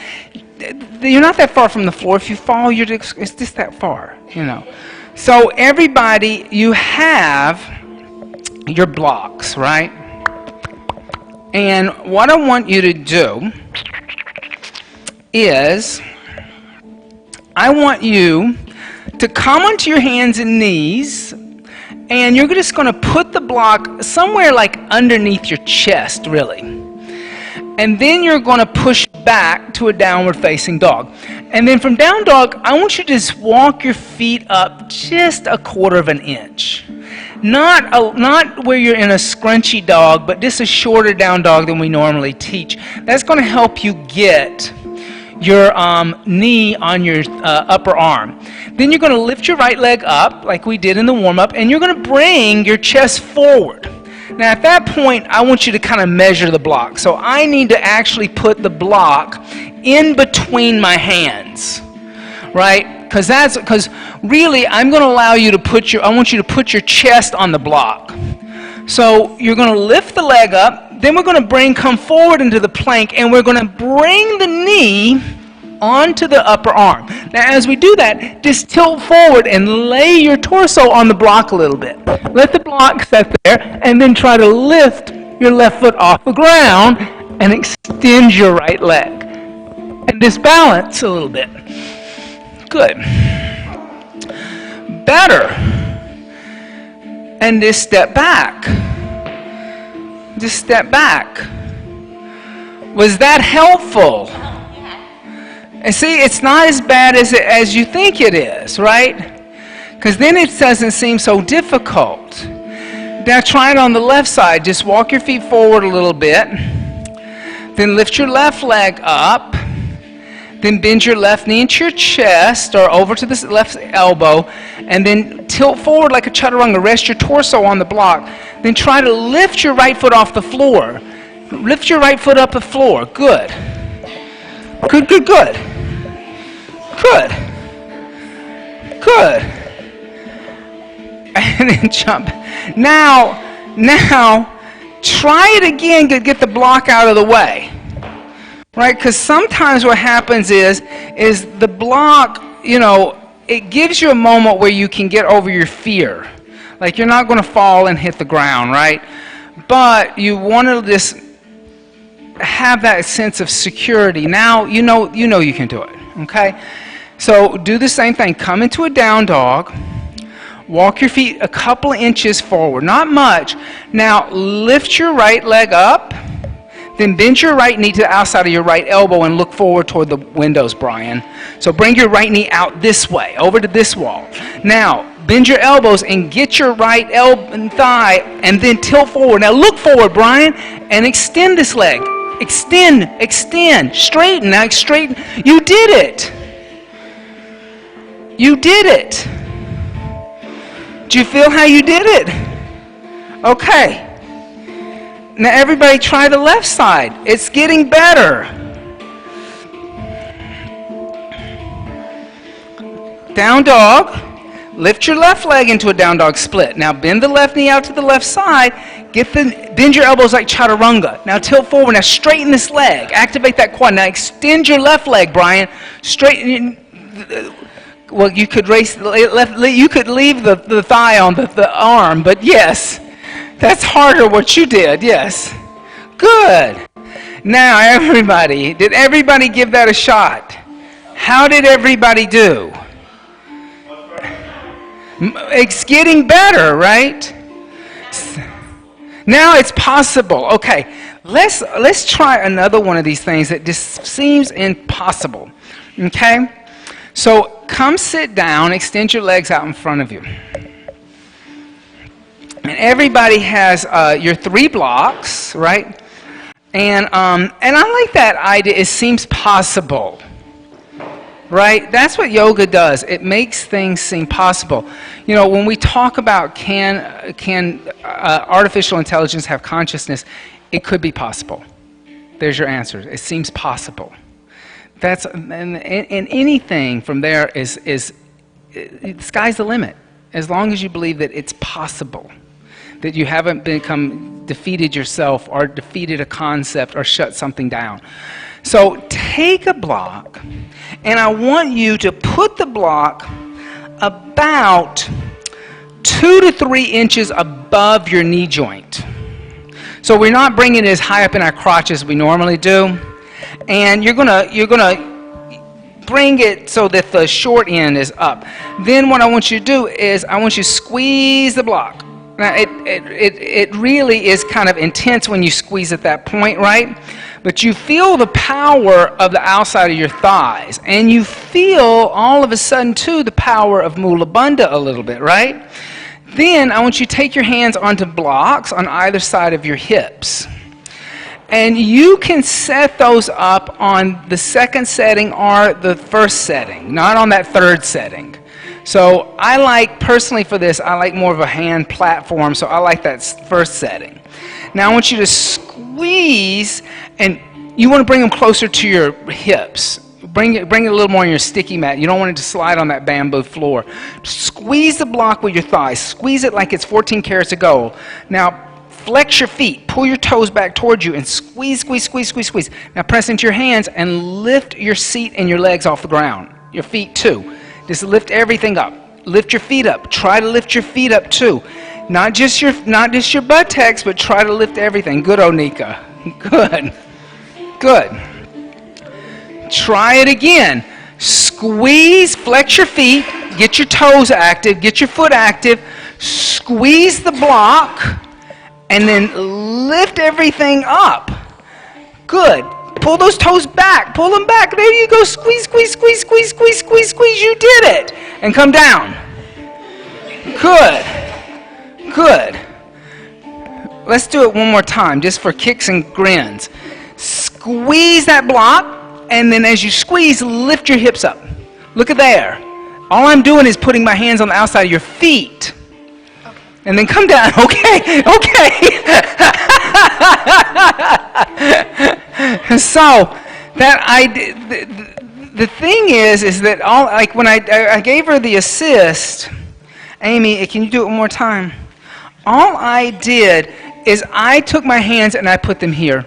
You're not that far from the floor. If you fall, it's just that far, you know. So everybody, you have your blocks, right? And what I want you to do is, I want you to come onto your hands and knees, and you're just going to put the block somewhere like underneath your chest, really. And then you're going to push back to a downward facing dog. And then from down dog, I want you to just walk your feet up just a quarter of an inch. Not where you're in a scrunchy dog, but just a shorter down dog than we normally teach. That's going to help you get your knee on your upper arm. Then you're going to lift your right leg up like we did in the warm-up, and you're going to bring your chest forward. Now at that point, I want you to kind of measure the block. So I need to actually put the block in between my hands, right? Because really, I'm going to allow you to I want you to put your chest on the block. So you're going to lift the leg up, then we're going to come forward into the plank, and we're going to bring the knee onto the upper arm. Now as we do that, just tilt forward and lay your torso on the block a little bit. Let the block set there, and then try to lift your left foot off the ground and extend your right leg. And just balance a little bit. Good. Better. And just step back. Just step back. Was that helpful? And see, it's not as bad as you think it is, right? Because then it doesn't seem so difficult. Now try it on the left side. Just walk your feet forward a little bit. Then lift your left leg up. Then bend your left knee into your chest or over to the left elbow. And then tilt forward like a chaturanga. Rest your torso on the block. Then try to lift your right foot off the floor. Lift your right foot up the floor. Good. Good, good, good. Good. Good. And then jump. Now, try it again to get the block out of the way. Right? Because sometimes what happens is the block, you know, it gives you a moment where you can get over your fear. Like you're not going to fall and hit the ground, right? But you want to just have that sense of security. Now you know you can do it. Okay? So do the same thing. Come into a down dog. Walk your feet a couple inches forward, not much. Now lift your right leg up. Then bend your right knee to the outside of your right elbow and look forward toward the windows, Brian. So bring your right knee out this way, over to this wall. Now, bend your elbows and get your right elbow and thigh, and then tilt forward. Now look forward, Brian, and extend this leg. Extend, extend, straighten. Now straighten. You did it. You did it. Do you feel how you did it? Okay. Now everybody try the left side. It's getting better. Down dog. Lift your left leg into a down dog split. Now bend the left knee out to the left side. Bend your elbows like chaturanga. Now tilt forward. Now straighten this leg. Activate that quad. Now extend your left leg, Brian. Straighten. Well, you could leave the thigh on the arm, but yes. That's harder what you did, yes. Good. Now everybody, did everybody give that a shot? How did everybody do? It's getting better, right? Now it's possible. Okay, let's try another one of these things that just seems impossible. Okay? So come sit down, extend your legs out in front of you. And everybody has your 3 blocks, right? And I like that idea. It seems possible, right? That's what yoga does. It makes things seem possible. You know, when we talk about can artificial intelligence have consciousness, it could be possible. There's your answer. It seems possible. And anything from there is the sky's the limit, as long as you believe that it's possible, that you haven't defeated yourself or defeated a concept or shut something down. So take a block, and I want you to put the block about 2 to 3 inches above your knee joint. So we're not bringing it as high up in our crotch as we normally do, and you're gonna bring it so that the short end is up. Then what I want you to do is I want you to squeeze the block. Now it really is kind of intense when you squeeze at that point, right? But you feel the power of the outside of your thighs, and you feel all of a sudden too the power of Mula Bandha a little bit, right? Then I want you to take your hands onto blocks on either side of your hips. And you can set those up on the second setting or the first setting, not on that third setting. So I like, personally for this, I like more of a hand platform, so I like that first setting. Now I want you to squeeze, and you want to bring them closer to your hips. Bring it a little more on your sticky mat. You don't want it to slide on that bamboo floor. Squeeze the block with your thighs. Squeeze it like it's 14 carats of gold. Now, flex your feet. Pull your toes back towards you and squeeze, squeeze, squeeze, squeeze, squeeze. Now press into your hands and lift your seat and your legs off the ground. Your feet too. Just lift everything up. Lift your feet up. Try to lift your feet up too. Not just your buttocks, but try to lift everything. Good, Onika. Good. Good. Try it again. Squeeze, flex your feet, get your toes active, get your foot active, squeeze the block, and then lift everything up. Good. Pull those toes back. Pull them back. There you go. Squeeze, squeeze, squeeze, squeeze, squeeze, squeeze, squeeze. You did it. And come down. Good. Good. Let's do it one more time, just for kicks and grins. Squeeze that block, and then as you squeeze, lift your hips up. Look at there. All I'm doing is putting my hands on the outside of your feet. Okay. And then come down. Okay, okay. So, the thing is that all, like when I gave her the assist, Amy, can you do it one more time? All I did is I took my hands and I put them here.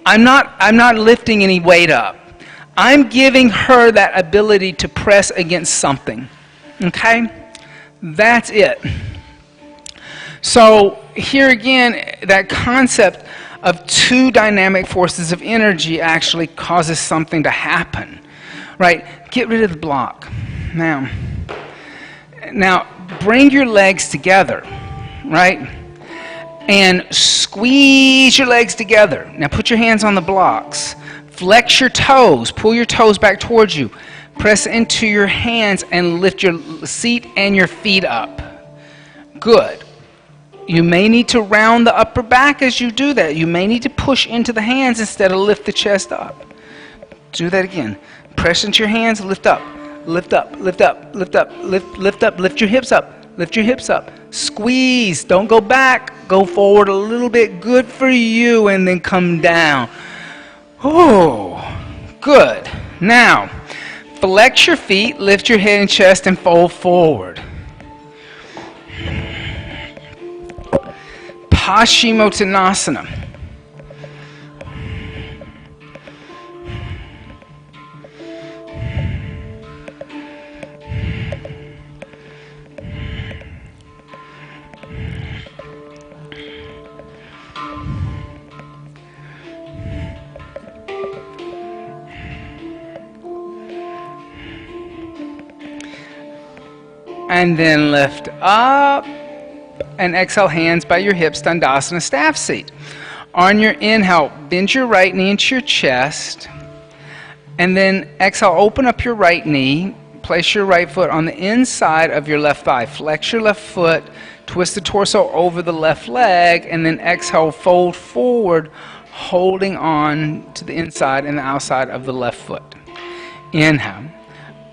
I'm not lifting any weight up. I'm giving her that ability to press against something. Okay? That's it. So here again, that concept of 2 dynamic forces of energy actually causes something to happen. Right? Get rid of the block. Now bring your legs together. Right? And squeeze your legs together. Now put your hands on the blocks. Flex your toes. Pull your toes back towards you. Press into your hands and lift your seat and your feet up. Good. You may need to round the upper back as you do that. You may need to push into the hands instead of lift the chest up. Do that again. Press into your hands, lift up. Lift up, lift up, lift up, lift up, lift your hips up. Lift your hips up. Squeeze. Don't go back. Go forward a little bit. Good for you. And then come down. Oh, good. Now, flex your feet, lift your head and chest, and fold forward. Paschimottanasana. And then lift up and exhale, hands by your hips, Dandasana staff seat. On your inhale, bend your right knee into your chest. And then exhale, open up your right knee. Place your right foot on the inside of your left thigh. Flex your left foot, twist the torso over the left leg, and then exhale, fold forward, holding on to the inside and the outside of the left foot. Inhale.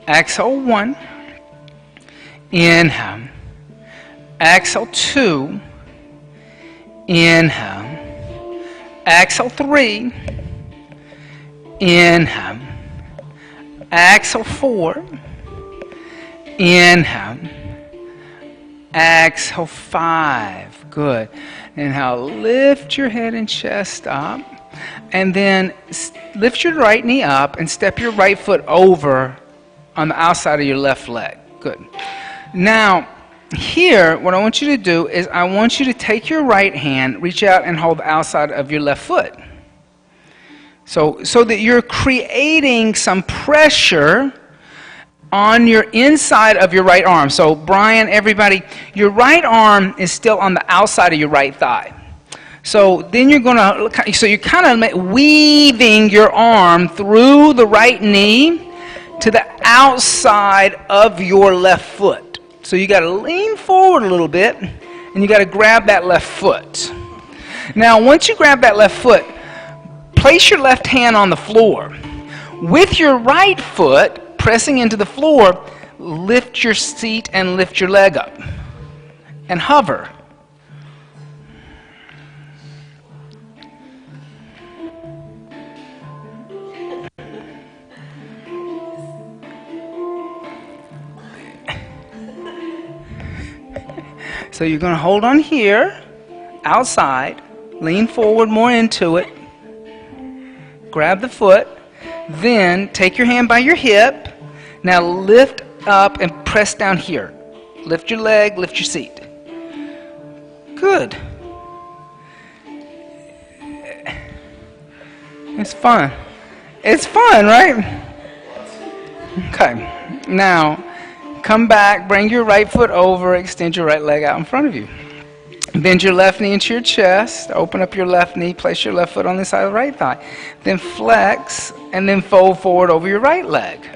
Exhale, 1. Inhale. Exhale, 2. Inhale. Exhale, 3. Inhale. Exhale, 4. Inhale. Exhale, 5. Good. Inhale, lift your head and chest up. And then lift your right knee up and step your right foot over on the outside of your left leg. Good. Now, here, what I want you to do is I want you to take your right hand, reach out and hold the outside of your left foot. So that you're creating some pressure on your inside of your right arm. So Brian, everybody, your right arm is still on the outside of your right thigh. So then you're kind of weaving your arm through the right knee to the outside of your left foot. So you got to lean forward a little bit, and you got to grab that left foot. Now, once you grab that left foot, place your left hand on the floor. With your right foot pressing into the floor, lift your seat and lift your leg up. And hover. So you're going to hold on here, outside, lean forward more into it, grab the foot, then take your hand by your hip, now lift up and press down here. Lift your leg, lift your seat. Good. It's fun. It's fun, right? Okay. Now, come back, bring your right foot over, extend your right leg out in front of you. Bend your left knee into your chest, open up your left knee, place your left foot on the side of the right thigh. Then flex, and then fold forward over your right leg.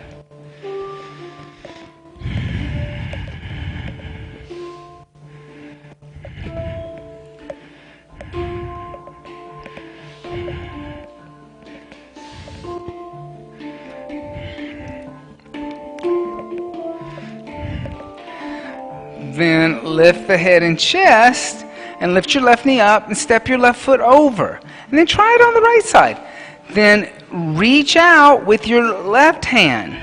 Then lift the head and chest and lift your left knee up and step your left foot over. And then try it on the right side. Then reach out with your left hand.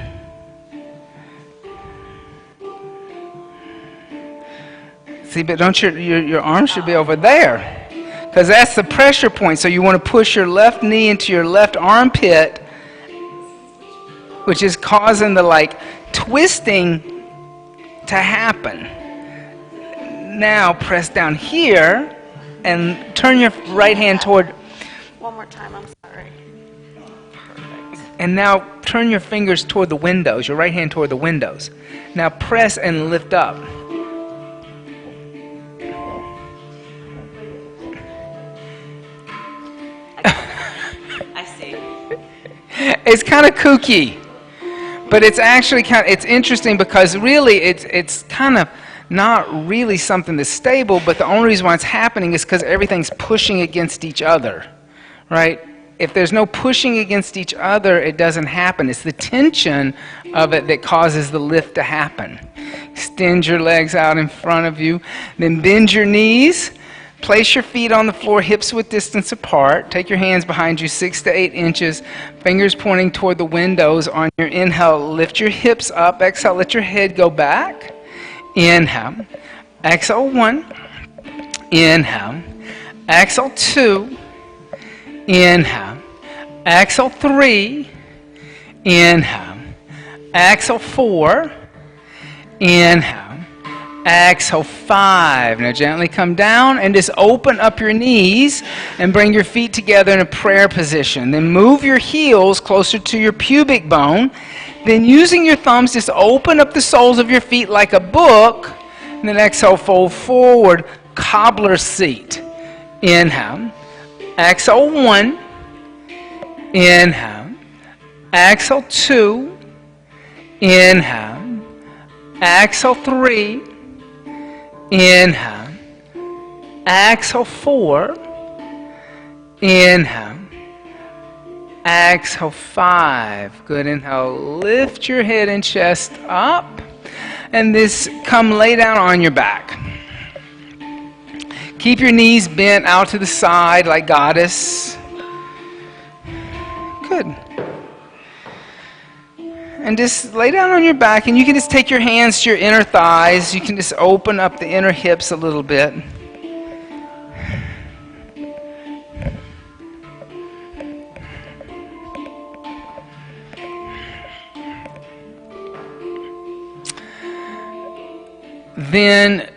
See, but don't your arm should be over there, because that's the pressure point. So you want to push your left knee into your left armpit, which is causing the twisting to happen. Now press down here and turn your right hand toward. One more time, I'm sorry. Perfect. And now turn your fingers toward the windows, your right hand toward the windows. Now press and lift up. I see. It's kind of kooky, but it's actually it's interesting, because really it's kind of not really something that's stable, but the only reason why it's happening is because everything's pushing against each other, right? If there's no pushing against each other, it doesn't happen. It's the tension of it that causes the lift to happen. Extend your legs out in front of you, then bend your knees, place your feet on the floor, hips width distance apart, take your hands behind you 6 to 8 inches, fingers pointing toward the windows. On your inhale, lift your hips up, exhale, let your head go back. Inhale, exhale 1, inhale, exhale 2, inhale, exhale 3, inhale, exhale 4, inhale, exhale 5. Now gently come down and just open up your knees and bring your feet together in a prayer position. Then move your heels closer to your pubic bone. Then using your thumbs, just open up the soles of your feet like a book. And then exhale, fold forward, cobbler seat. Inhale. Exhale 1. Inhale. Exhale 2. Inhale. Exhale 3. Inhale. Exhale 4. Inhale. Exhale 5. Good. Inhale. Lift your head and chest up. And this, come lay down on your back. Keep your knees bent out to the side like goddess. Good. And just lay down on your back, and you can just take your hands to your inner thighs. You can just open up the inner hips a little bit. Then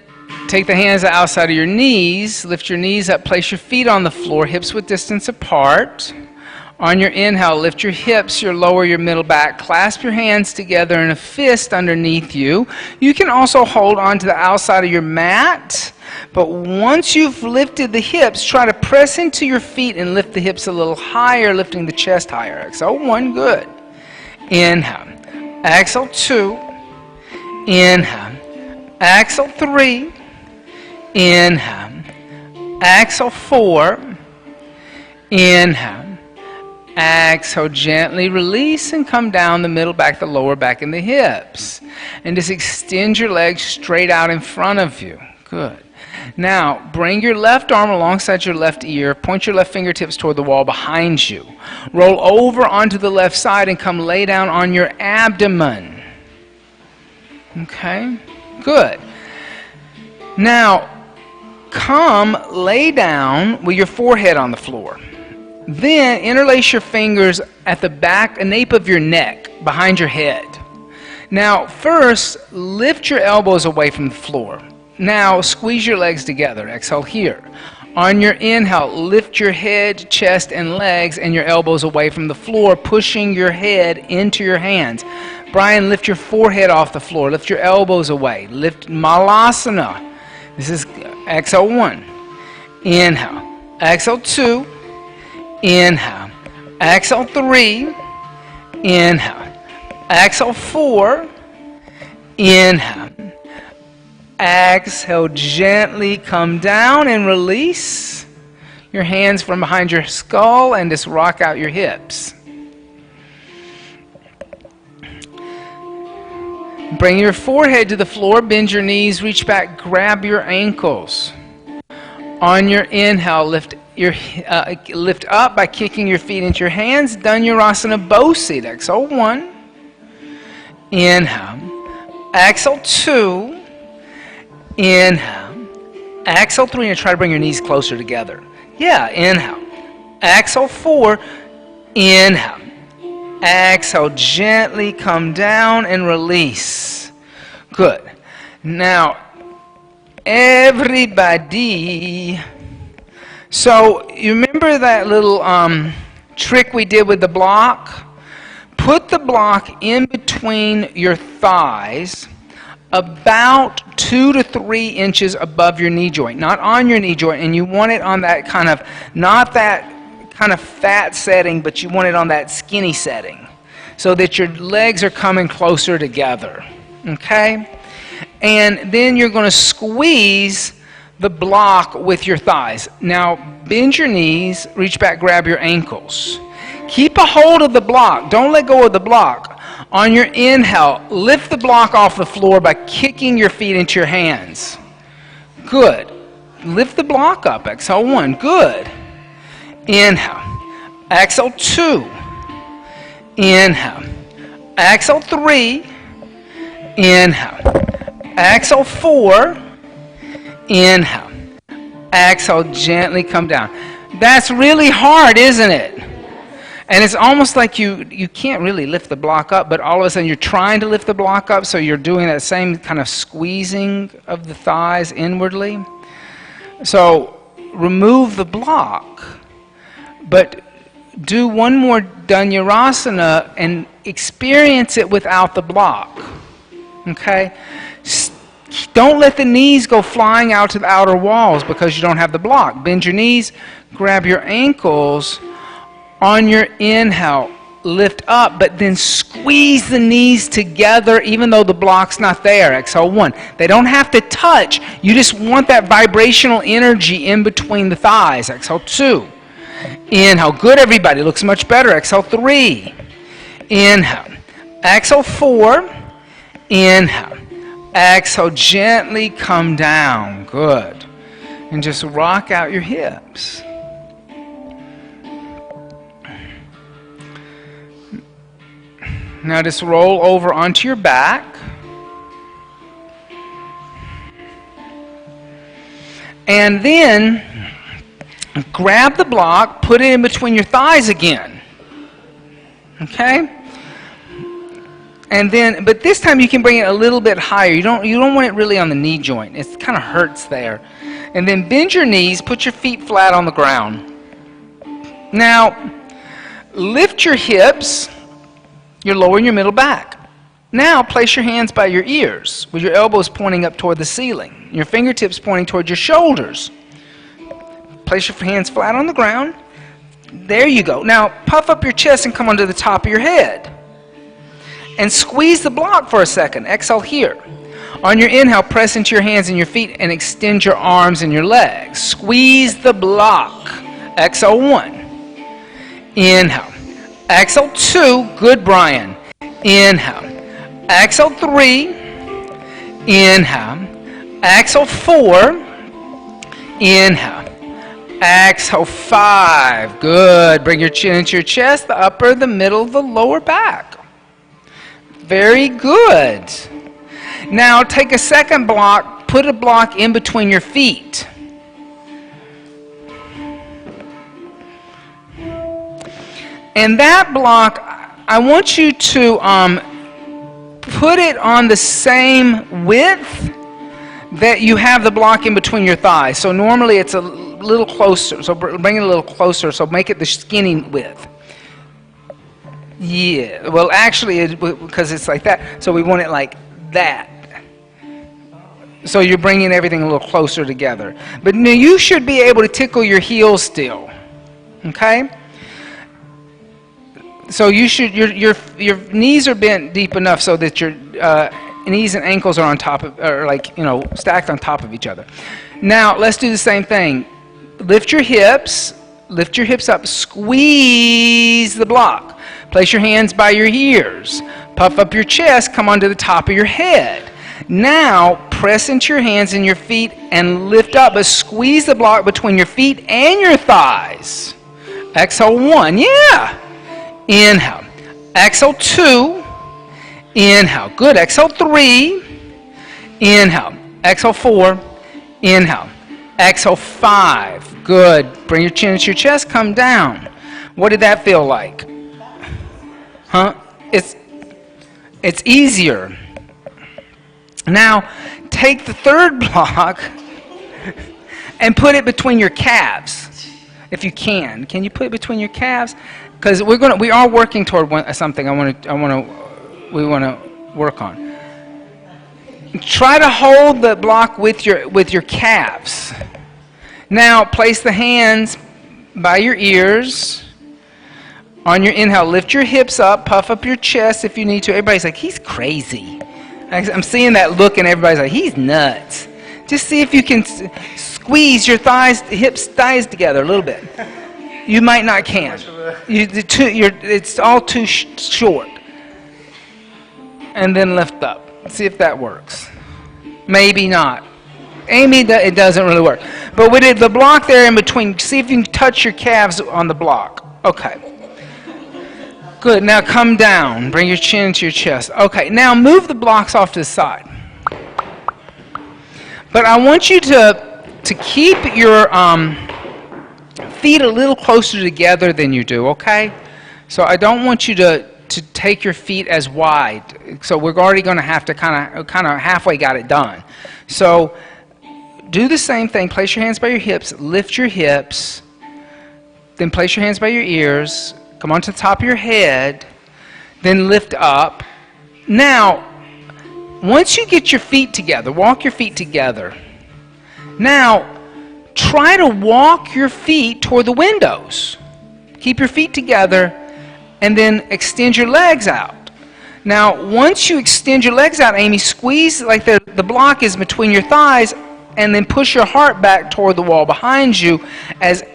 take the hands outside of your knees, lift your knees up, place your feet on the floor, hips width distance apart. On your inhale, lift your hips, your lower, your middle back, clasp your hands together in a fist underneath you. You can also hold on to the outside of your mat, but once you've lifted the hips, try to press into your feet and lift the hips a little higher, lifting the chest higher. Exhale, 1, good. Inhale. Exhale, 2. Inhale. Exhale, 3. Inhale. Exhale, 4. Inhale. Exhale, gently release and come down the middle back, the lower back, and the hips. And just extend your legs straight out in front of you. Good. Now, bring your left arm alongside your left ear. Point your left fingertips toward the wall behind you. Roll over onto the left side and come lay down on your abdomen. Okay? Good. Now, come lay down with your forehead on the floor. Then interlace your fingers at the back, a nape of your neck, behind your head. Now, first, lift your elbows away from the floor. Now, squeeze your legs together. Exhale here. On your inhale, lift your head, chest, and legs and your elbows away from the floor, pushing your head into your hands. Brian, lift your forehead off the floor. Lift your elbows away. Lift Malasana. This is exhale 1. Inhale. Exhale 2. Inhale. Exhale 3. Inhale. Exhale 4. Inhale. Exhale, gently come down and release your hands from behind your skull and just rock out your hips. Bring your forehead to the floor, bend your knees, reach back, grab your ankles. On your inhale, lift up by kicking your feet into your hands. Dhanurasana bow seat. Exhale 1. Inhale. Exhale 2. Inhale. Exhale 3, and try to bring your knees closer together. Yeah, inhale. Exhale 4. Inhale. Exhale, gently come down and release. Good. Now, everybody. So, you remember that little trick we did with the block? Put the block in between your thighs, about 2 to 3 inches above your knee joint, not on your knee joint, and you want it on that kind of, not that kind of fat setting, but you want it on that skinny setting, so that your legs are coming closer together, okay? And then you're going to squeeze the block with your thighs. Now, bend your knees, reach back, grab your ankles. Keep a hold of the block. Don't let go of the block. On your inhale, lift the block off the floor by kicking your feet into your hands. Good. Lift the block up. Exhale 1. Good. Inhale. Exhale 2. Inhale. Exhale 3. Inhale. Exhale 4. Inhale. Exhale, gently come down. That's really hard, isn't it? And it's almost like you can't really lift the block up, but all of a sudden you're trying to lift the block up, so you're doing that same kind of squeezing of the thighs inwardly. So remove the block, but do one more Dhanurasana and experience it without the block. Okay? Don't let the knees go flying out to the outer walls because you don't have the block. Bend your knees, grab your ankles. On your inhale, lift up, but then squeeze the knees together even though the block's not there. Exhale 1. They don't have to touch. You just want that vibrational energy in between the thighs. Exhale 2. Inhale. Good, everybody. Looks much better. Exhale 3. Inhale. Exhale 4. Inhale. Exhale. Gently come down. Good. And just rock out your hips. Now just roll over onto your back. And then grab the block, put it in between your thighs again. Okay? And then, but this time you can bring it a little bit higher. You don't want it really on the knee joint. It kind of hurts there. And then bend your knees, put your feet flat on the ground. Now, lift your hips, your lower and your middle back. Now, place your hands by your ears, with your elbows pointing up toward the ceiling, your fingertips pointing toward your shoulders. Place your hands flat on the ground. There you go. Now, puff up your chest and come onto the top of your head. And squeeze the block for a second. Exhale here. On your inhale, press into your hands and your feet and extend your arms and your legs. Squeeze the block. Exhale 1. Inhale. Exhale 2. Good, Brian. Inhale. Exhale 3. Inhale. Exhale 4. Inhale. Exhale 5. Good. Bring your chin into your chest, the upper, the middle, the lower back. Very good. Now take a second block, put a block in between your feet. And that block, I want you to put it on the same width that you have the block in between your thighs. So normally it's a little closer, so bring it a little closer, so make it the skinny width. Yeah, well actually, because it's like that, so we want it like that. So you're bringing everything a little closer together. But now you should be able to tickle your heels still, okay? So you should, your knees are bent deep enough so that your knees and ankles are on top of, or like, you know, stacked on top of each other. Now let's do the same thing. Lift your hips up, squeeze the block. Place your hands by your ears. Puff up your chest, come onto the top of your head. Now, press into your hands and your feet and lift up, but squeeze the block between your feet and your thighs. Exhale 1, yeah. Inhale. Exhale 2. Inhale. Good. Exhale 3. Inhale. Exhale 4. Inhale. Exhale 5. Good. Bring your chin into your chest, come down. What did that feel like? Huh? It's easier. Now, take the third block and put it between your calves, if you can. Can you put it between your calves? Because we are working toward something we want to work on. Try to hold the block with your calves. Now, place the hands by your ears. On your inhale, lift your hips up, puff up your chest if you need to. Everybody's like, he's crazy. I'm seeing that look, and everybody's like, he's nuts. Just see if you can squeeze your hips, thighs together a little bit. You might not can. It's all too short. And then lift up. See if that works. Maybe not. Amy, it doesn't really work. But with the block there in between, see if you can touch your calves on the block. Okay. Good. Now come down. Bring your chin to your chest. Okay. Now move the blocks off to the side. But I want you to keep your feet a little closer together than you do, okay? So I don't want you to take your feet as wide. So we're already going to have to kind of halfway got it done. So do the same thing. Place your hands by your hips. Lift your hips. Then place your hands by your ears. Come onto the top of your head. Then lift up. Now, once you get your feet together, walk your feet together. Now, try to walk your feet toward the windows. Keep your feet together and then extend your legs out. Now, once you extend your legs out, Amy, squeeze like the block is between your thighs and then push your heart back toward the wall behind you.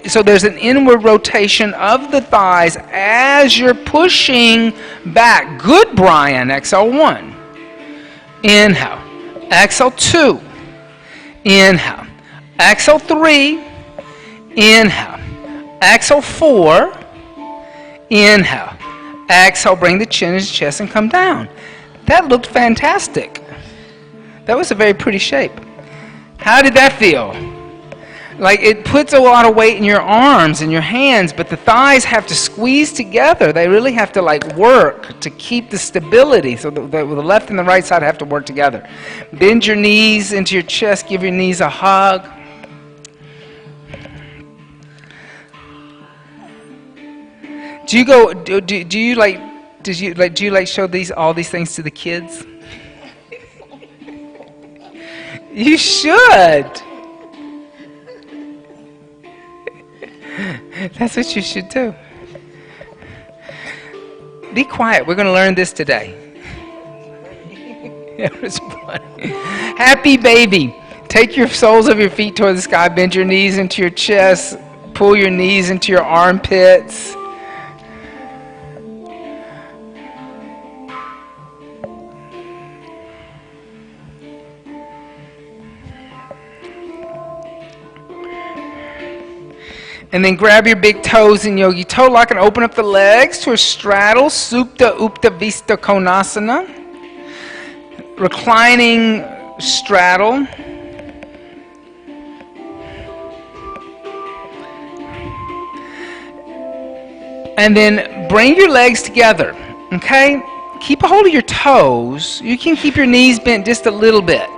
So there's an inward rotation of the thighs as you're pushing back. Good, Brian. Exhale 1. Inhale. Exhale 2. Inhale. Exhale 3. Inhale. Exhale 4. Inhale. Exhale, bring the chin into the chest and come down. That looked fantastic. That was a very pretty shape. How did that feel? Like it puts a lot of weight in your arms and your hands, but the thighs have to squeeze together. They really have to like work to keep the stability. So the left and the right side have to work together. Bend your knees into your chest. Give your knees a hug. Do you like show all these things to the kids? You should. That's what you should do. Be quiet. We're going to learn this today. Happy baby. Take your soles of your feet toward the sky. Bend your knees into your chest. Pull your knees into your armpits. And then grab your big toes in Yogi Toe Lock and open up the legs to a straddle, Supta Upta Vista Konasana. Reclining straddle. And then bring your legs together, okay? Keep a hold of your toes. You can keep your knees bent just a little bit.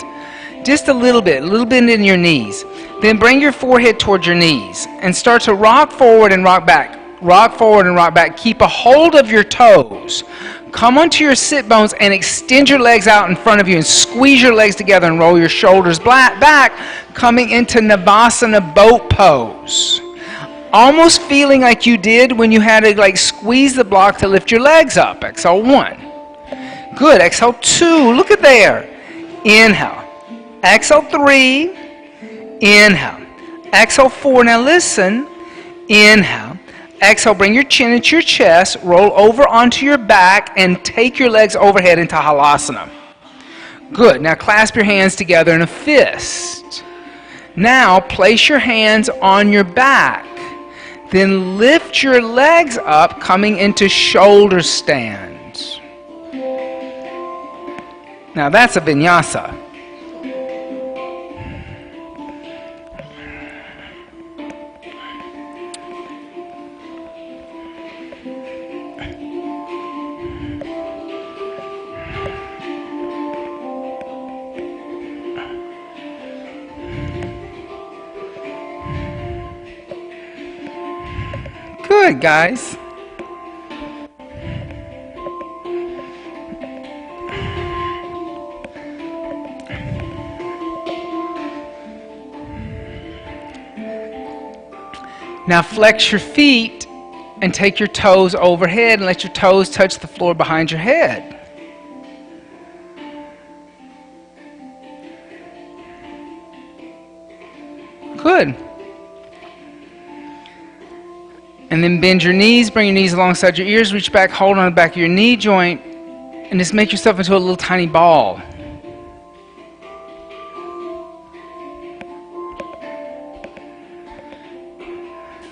Just a little bit in your knees. Then bring your forehead towards your knees and start to rock forward and rock back. Rock forward and rock back. Keep a hold of your toes. Come onto your sit bones and extend your legs out in front of you and squeeze your legs together and roll your shoulders back, coming into Navasana boat pose. Almost feeling like you did when you had to like squeeze the block to lift your legs up. Exhale 1. Good. Exhale 2. Look at there. Inhale. Exhale 3. Inhale. Exhale 4. Now listen. Inhale. Exhale. Bring your chin into your chest. Roll over onto your back and take your legs overhead into Halasana. Good. Now clasp your hands together in a fist. Now place your hands on your back. Then lift your legs up, coming into shoulder stands. Now that's a vinyasa. Good, guys. Now flex your feet and take your toes overhead and let your toes touch the floor behind your head. Good. And then bend your knees, bring your knees alongside your ears, reach back, hold on the back of your knee joint, and just make yourself into a little tiny ball.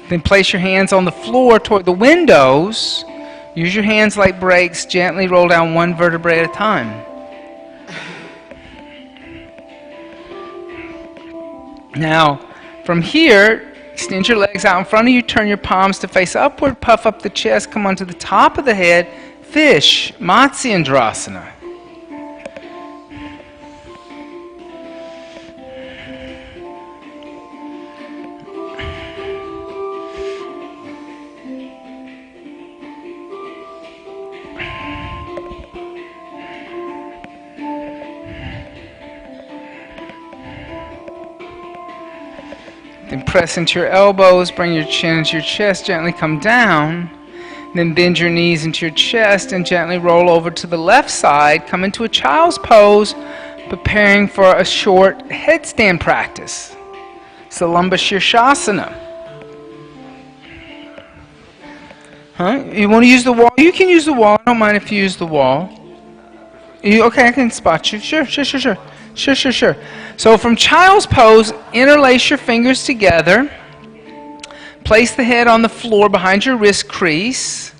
Then place your hands on the floor toward the windows. Use your hands like brakes, gently roll down one vertebrae at a time. Now, from here, extend your legs out in front of you, turn your palms to face upward, puff up the chest, come onto the top of the head, fish, Matsyendrasana. Then press into your elbows, bring your chin into your chest, gently come down. Then bend your knees into your chest and gently roll over to the left side. Come into a child's pose, preparing for a short headstand practice. Salamba Shirshasana. You want to use the wall? You can use the wall. I don't mind if you use the wall. Okay, I can spot you. Sure. Sure. So from child's pose, interlace your fingers together. Place the head on the floor behind your wrist crease.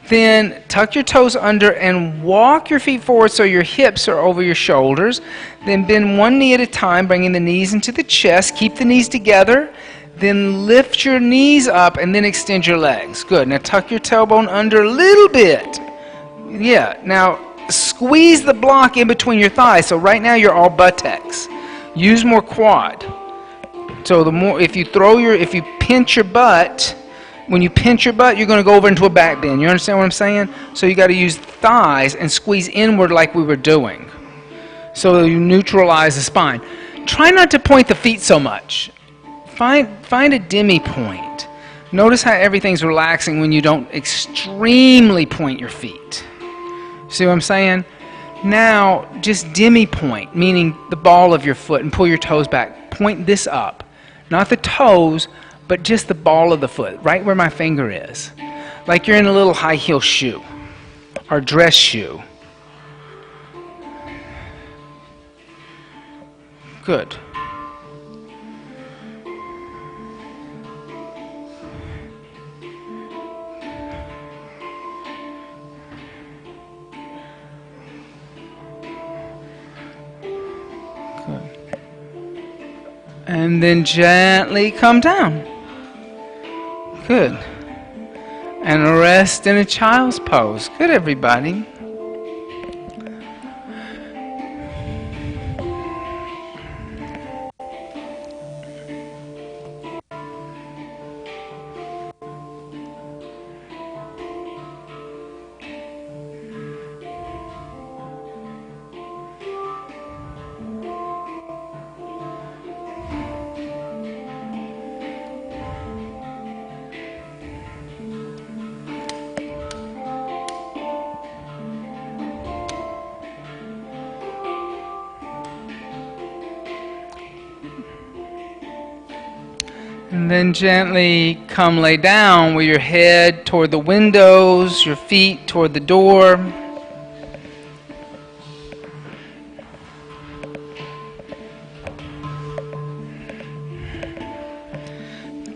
Then tuck your toes under and walk your feet forward so your hips are over your shoulders. Then bend one knee at a time, bringing the knees into the chest. Keep the knees together. Then lift your knees up and then extend your legs. Good. Now tuck your tailbone under a little bit. Yeah. Now squeeze the block in between your thighs. So right now you're all buttocks. Use more quad. So the more, if you pinch your butt, when you pinch your butt, you're going to go over into a back bend. You understand what I'm saying? So you got to use thighs and squeeze inward like we were doing. So you neutralize the spine. Try not to point the feet so much. Find a demi point. Notice how everything's relaxing when you don't extremely point your feet. See what I'm saying? Now, just demi point, meaning the ball of your foot, and pull your toes back. Point this up. Not the toes, but just the ball of the foot, right where my finger is. Like you're in a little high heel shoe or dress shoe. Good. Good. And then gently come down. Good. And rest in a child's pose. Good, everybody. And then gently come lay down with your head toward the windows, your feet toward the door.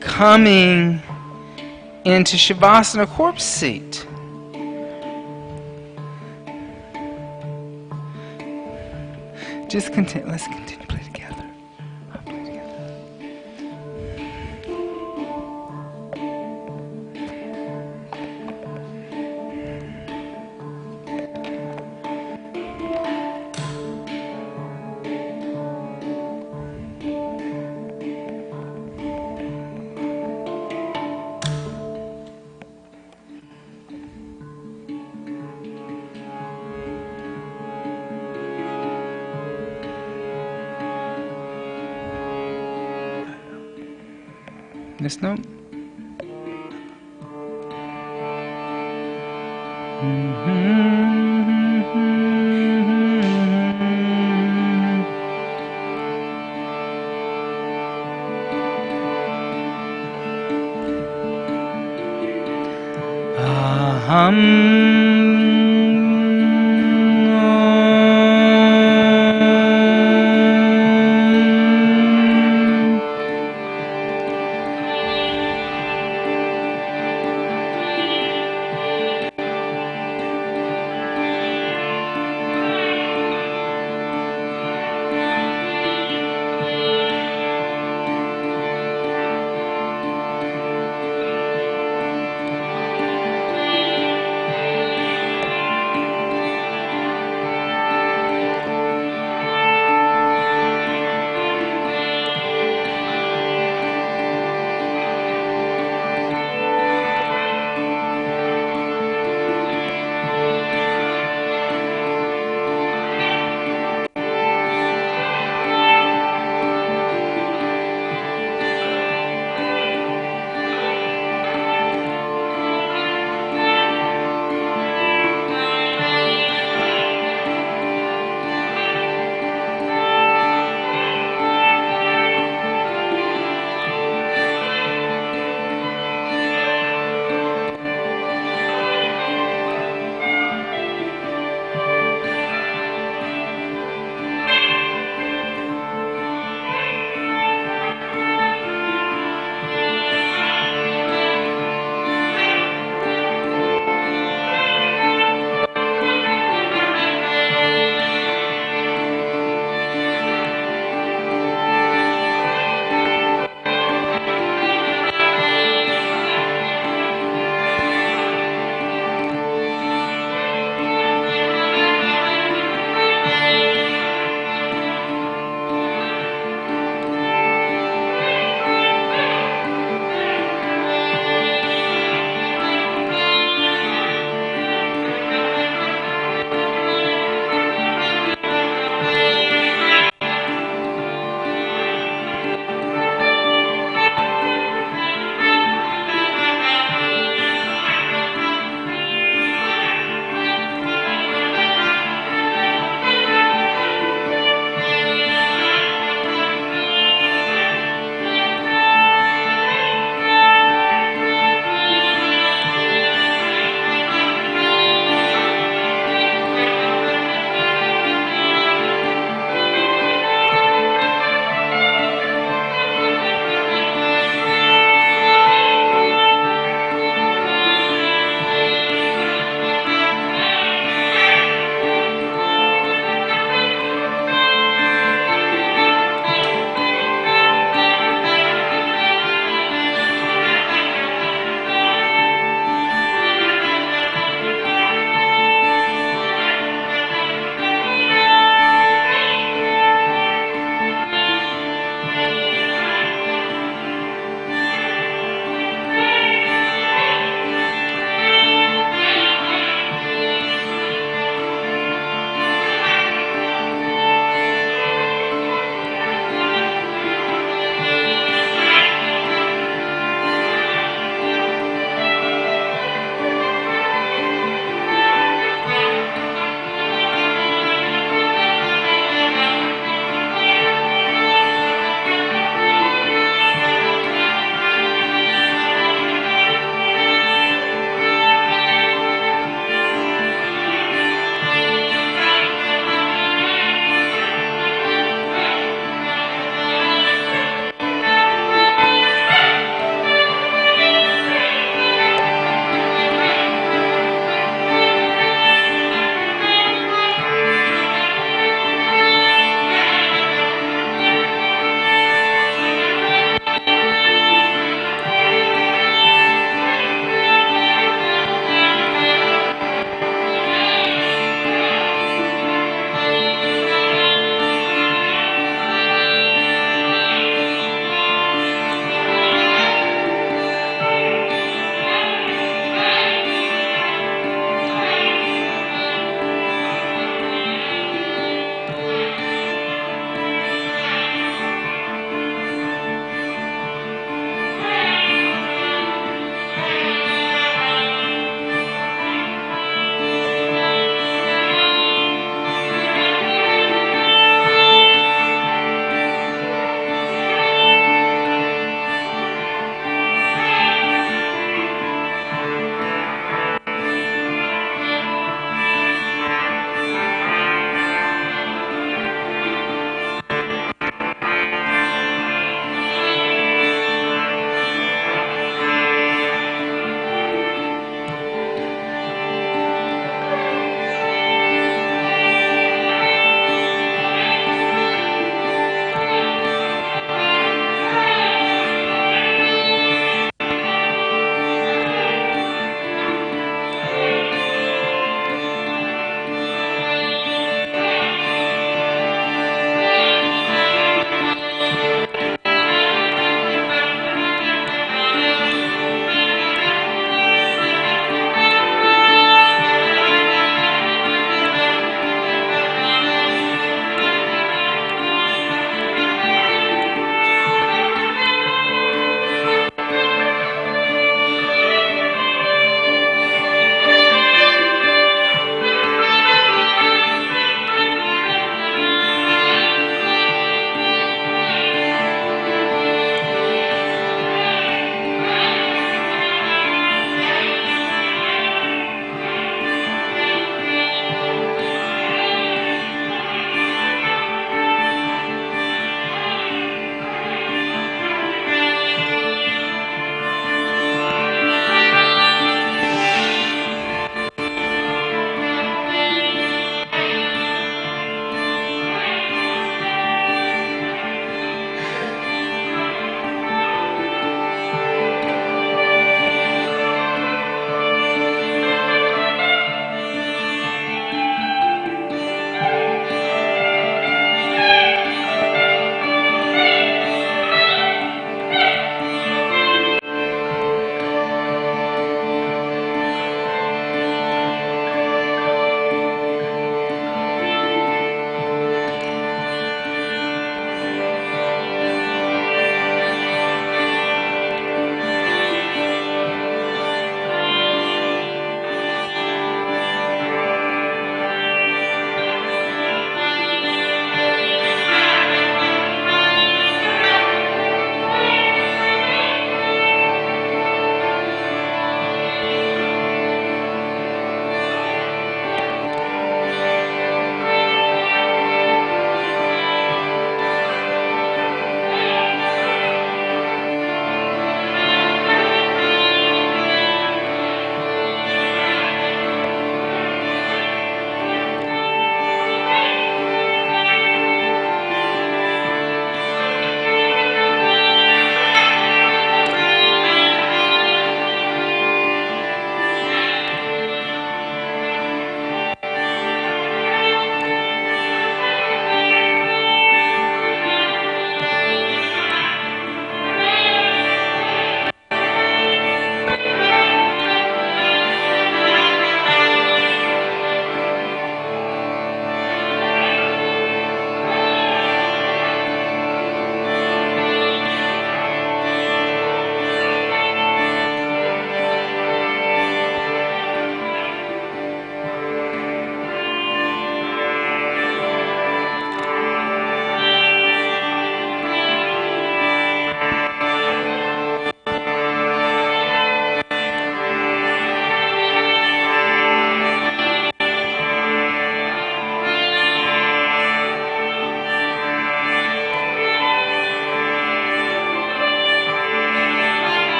Coming into Shavasana corpse seat. Just continue. Let's continue. Play together. I'll play together. This note.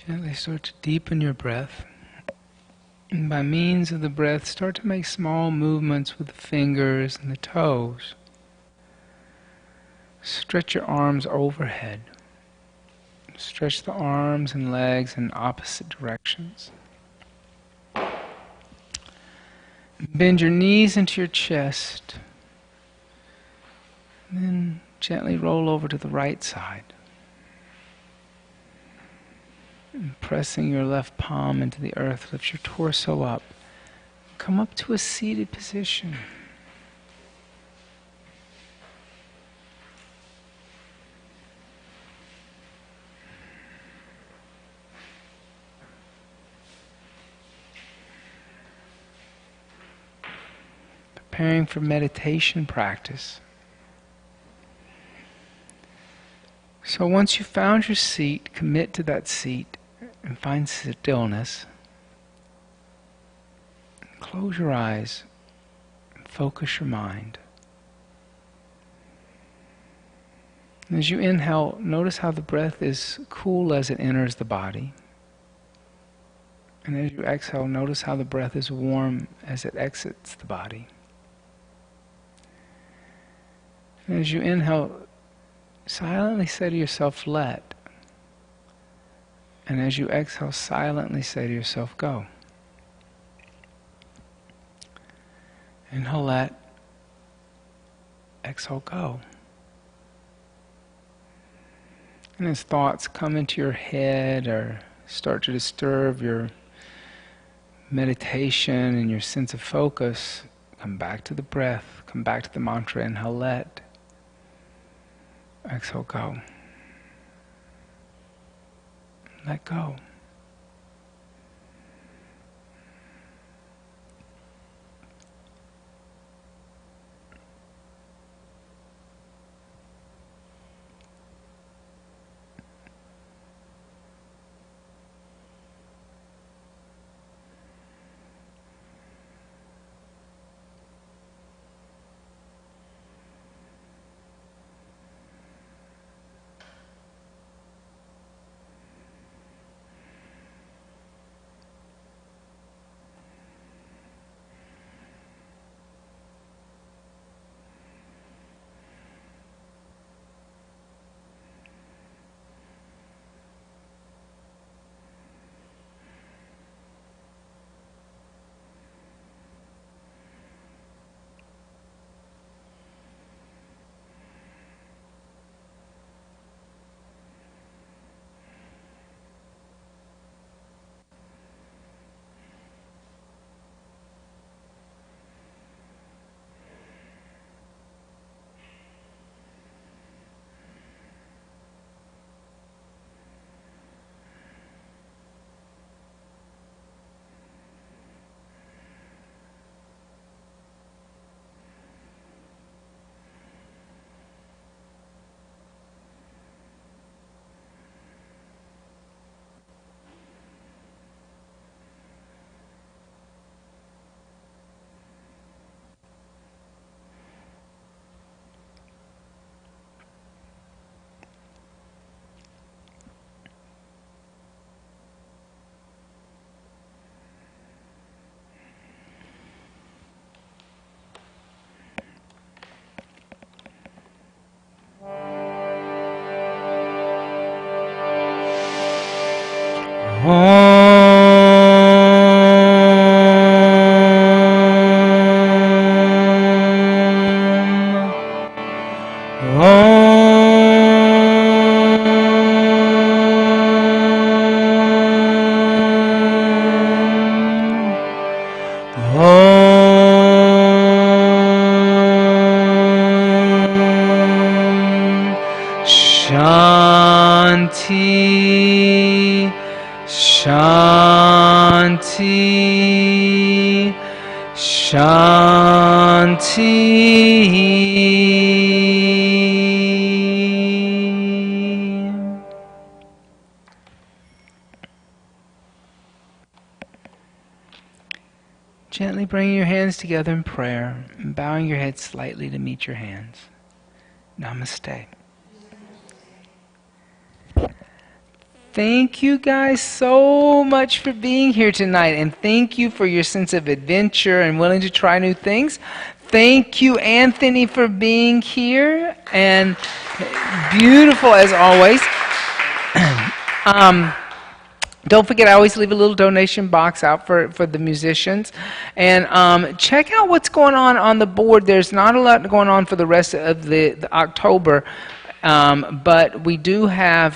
Gently start to deepen your breath. And by means of the breath, start to make small movements with the fingers and the toes. Stretch your arms overhead. Stretch the arms and legs in opposite directions. Bend your knees into your chest. And then gently roll over to the right side. And pressing your left palm into the earth, lift your torso up. Come up to a seated position. Preparing for meditation practice. So once you've found your seat, commit to that seat and find stillness. Close your eyes and focus your mind. And as you inhale, notice how the breath is cool as it enters the body. And as you exhale, notice how the breath is warm as it exits the body. And as you inhale, silently say to yourself, let. And as you exhale, silently say to yourself, go. Inhale, let. Exhale, go. And as thoughts come into your head or start to disturb your meditation and your sense of focus, come back to the breath, come back to the mantra, inhale, let. Exhale, go. Let go. Shanti, Shanti, Shanti. Gently bringing your hands together in prayer and bowing your head slightly to meet your hands. Namaste. Thank you guys so much for being here tonight, and thank you for your sense of adventure and willing to try new things. Thank you, Anthony, for being here, and beautiful as always. Don't forget, I always leave a little donation box out for the musicians. And check out what's going on the board. There's not a lot going on for the rest of the October, but we do have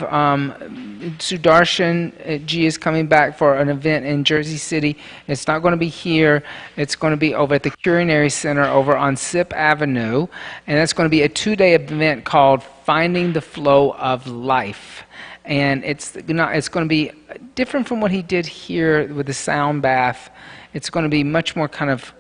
Sudarshan G is coming back for an event in Jersey City. It's not going to be here. It's going to be over at the Culinary Center over on Sip Avenue. And that's going to be a 2-day event called Finding the Flow of Life. And it's going to be different from what he did here with the sound bath. It's going to be much more kind of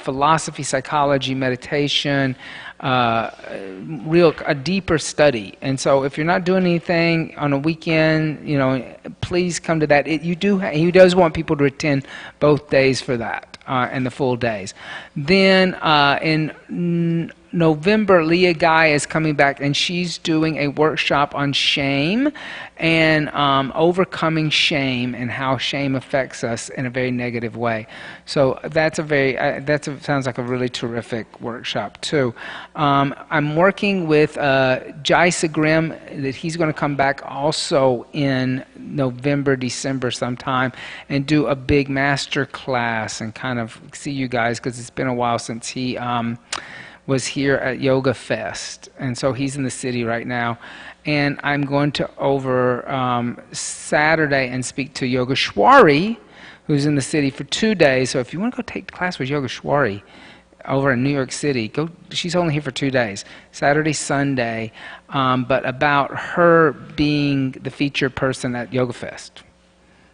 philosophy, psychology, meditation, a deeper study. And so if you're not doing anything on a weekend, please come to that. He does want people to attend both days for that, and the full days. Then in November, Leah Guy is coming back, and she's doing a workshop on shame and overcoming shame and how shame affects us in a very negative way. So that's sounds like a really terrific workshop too. I'm working with Jai Sagrim that he's going to come back also in November, December sometime and do a big master class and kind of see you guys, because it's been a while since he was here at Yoga Fest, and so he's in the city right now. And I'm going to over Saturday and speak to Yogeshwari, who's in the city for 2 days. So if you want to go take the class with Yogeshwari over in New York City, go. She's only here for 2 days, Saturday, Sunday, but about her being the featured person at Yoga Fest.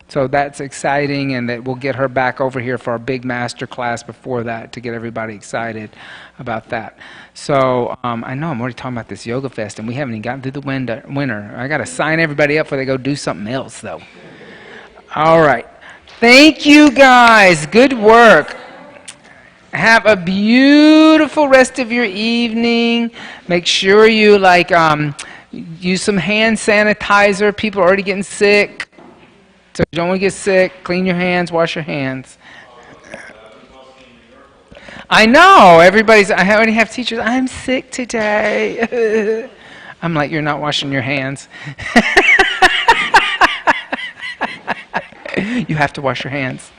So that's exciting, and that we'll get her back over here for our big master class before that to get everybody excited about that. So I know I'm already talking about this Yoga Fest, and we haven't even gotten through the winter. I got to sign everybody up before they go do something else, though. All right. Thank you, guys. Good work. Have a beautiful rest of your evening. Make sure you use some hand sanitizer. People are already getting sick. So if you don't want to get sick, clean your hands, wash your hands. I know, I already have teachers, I'm sick today. I'm like, you're not washing your hands. You have to wash your hands.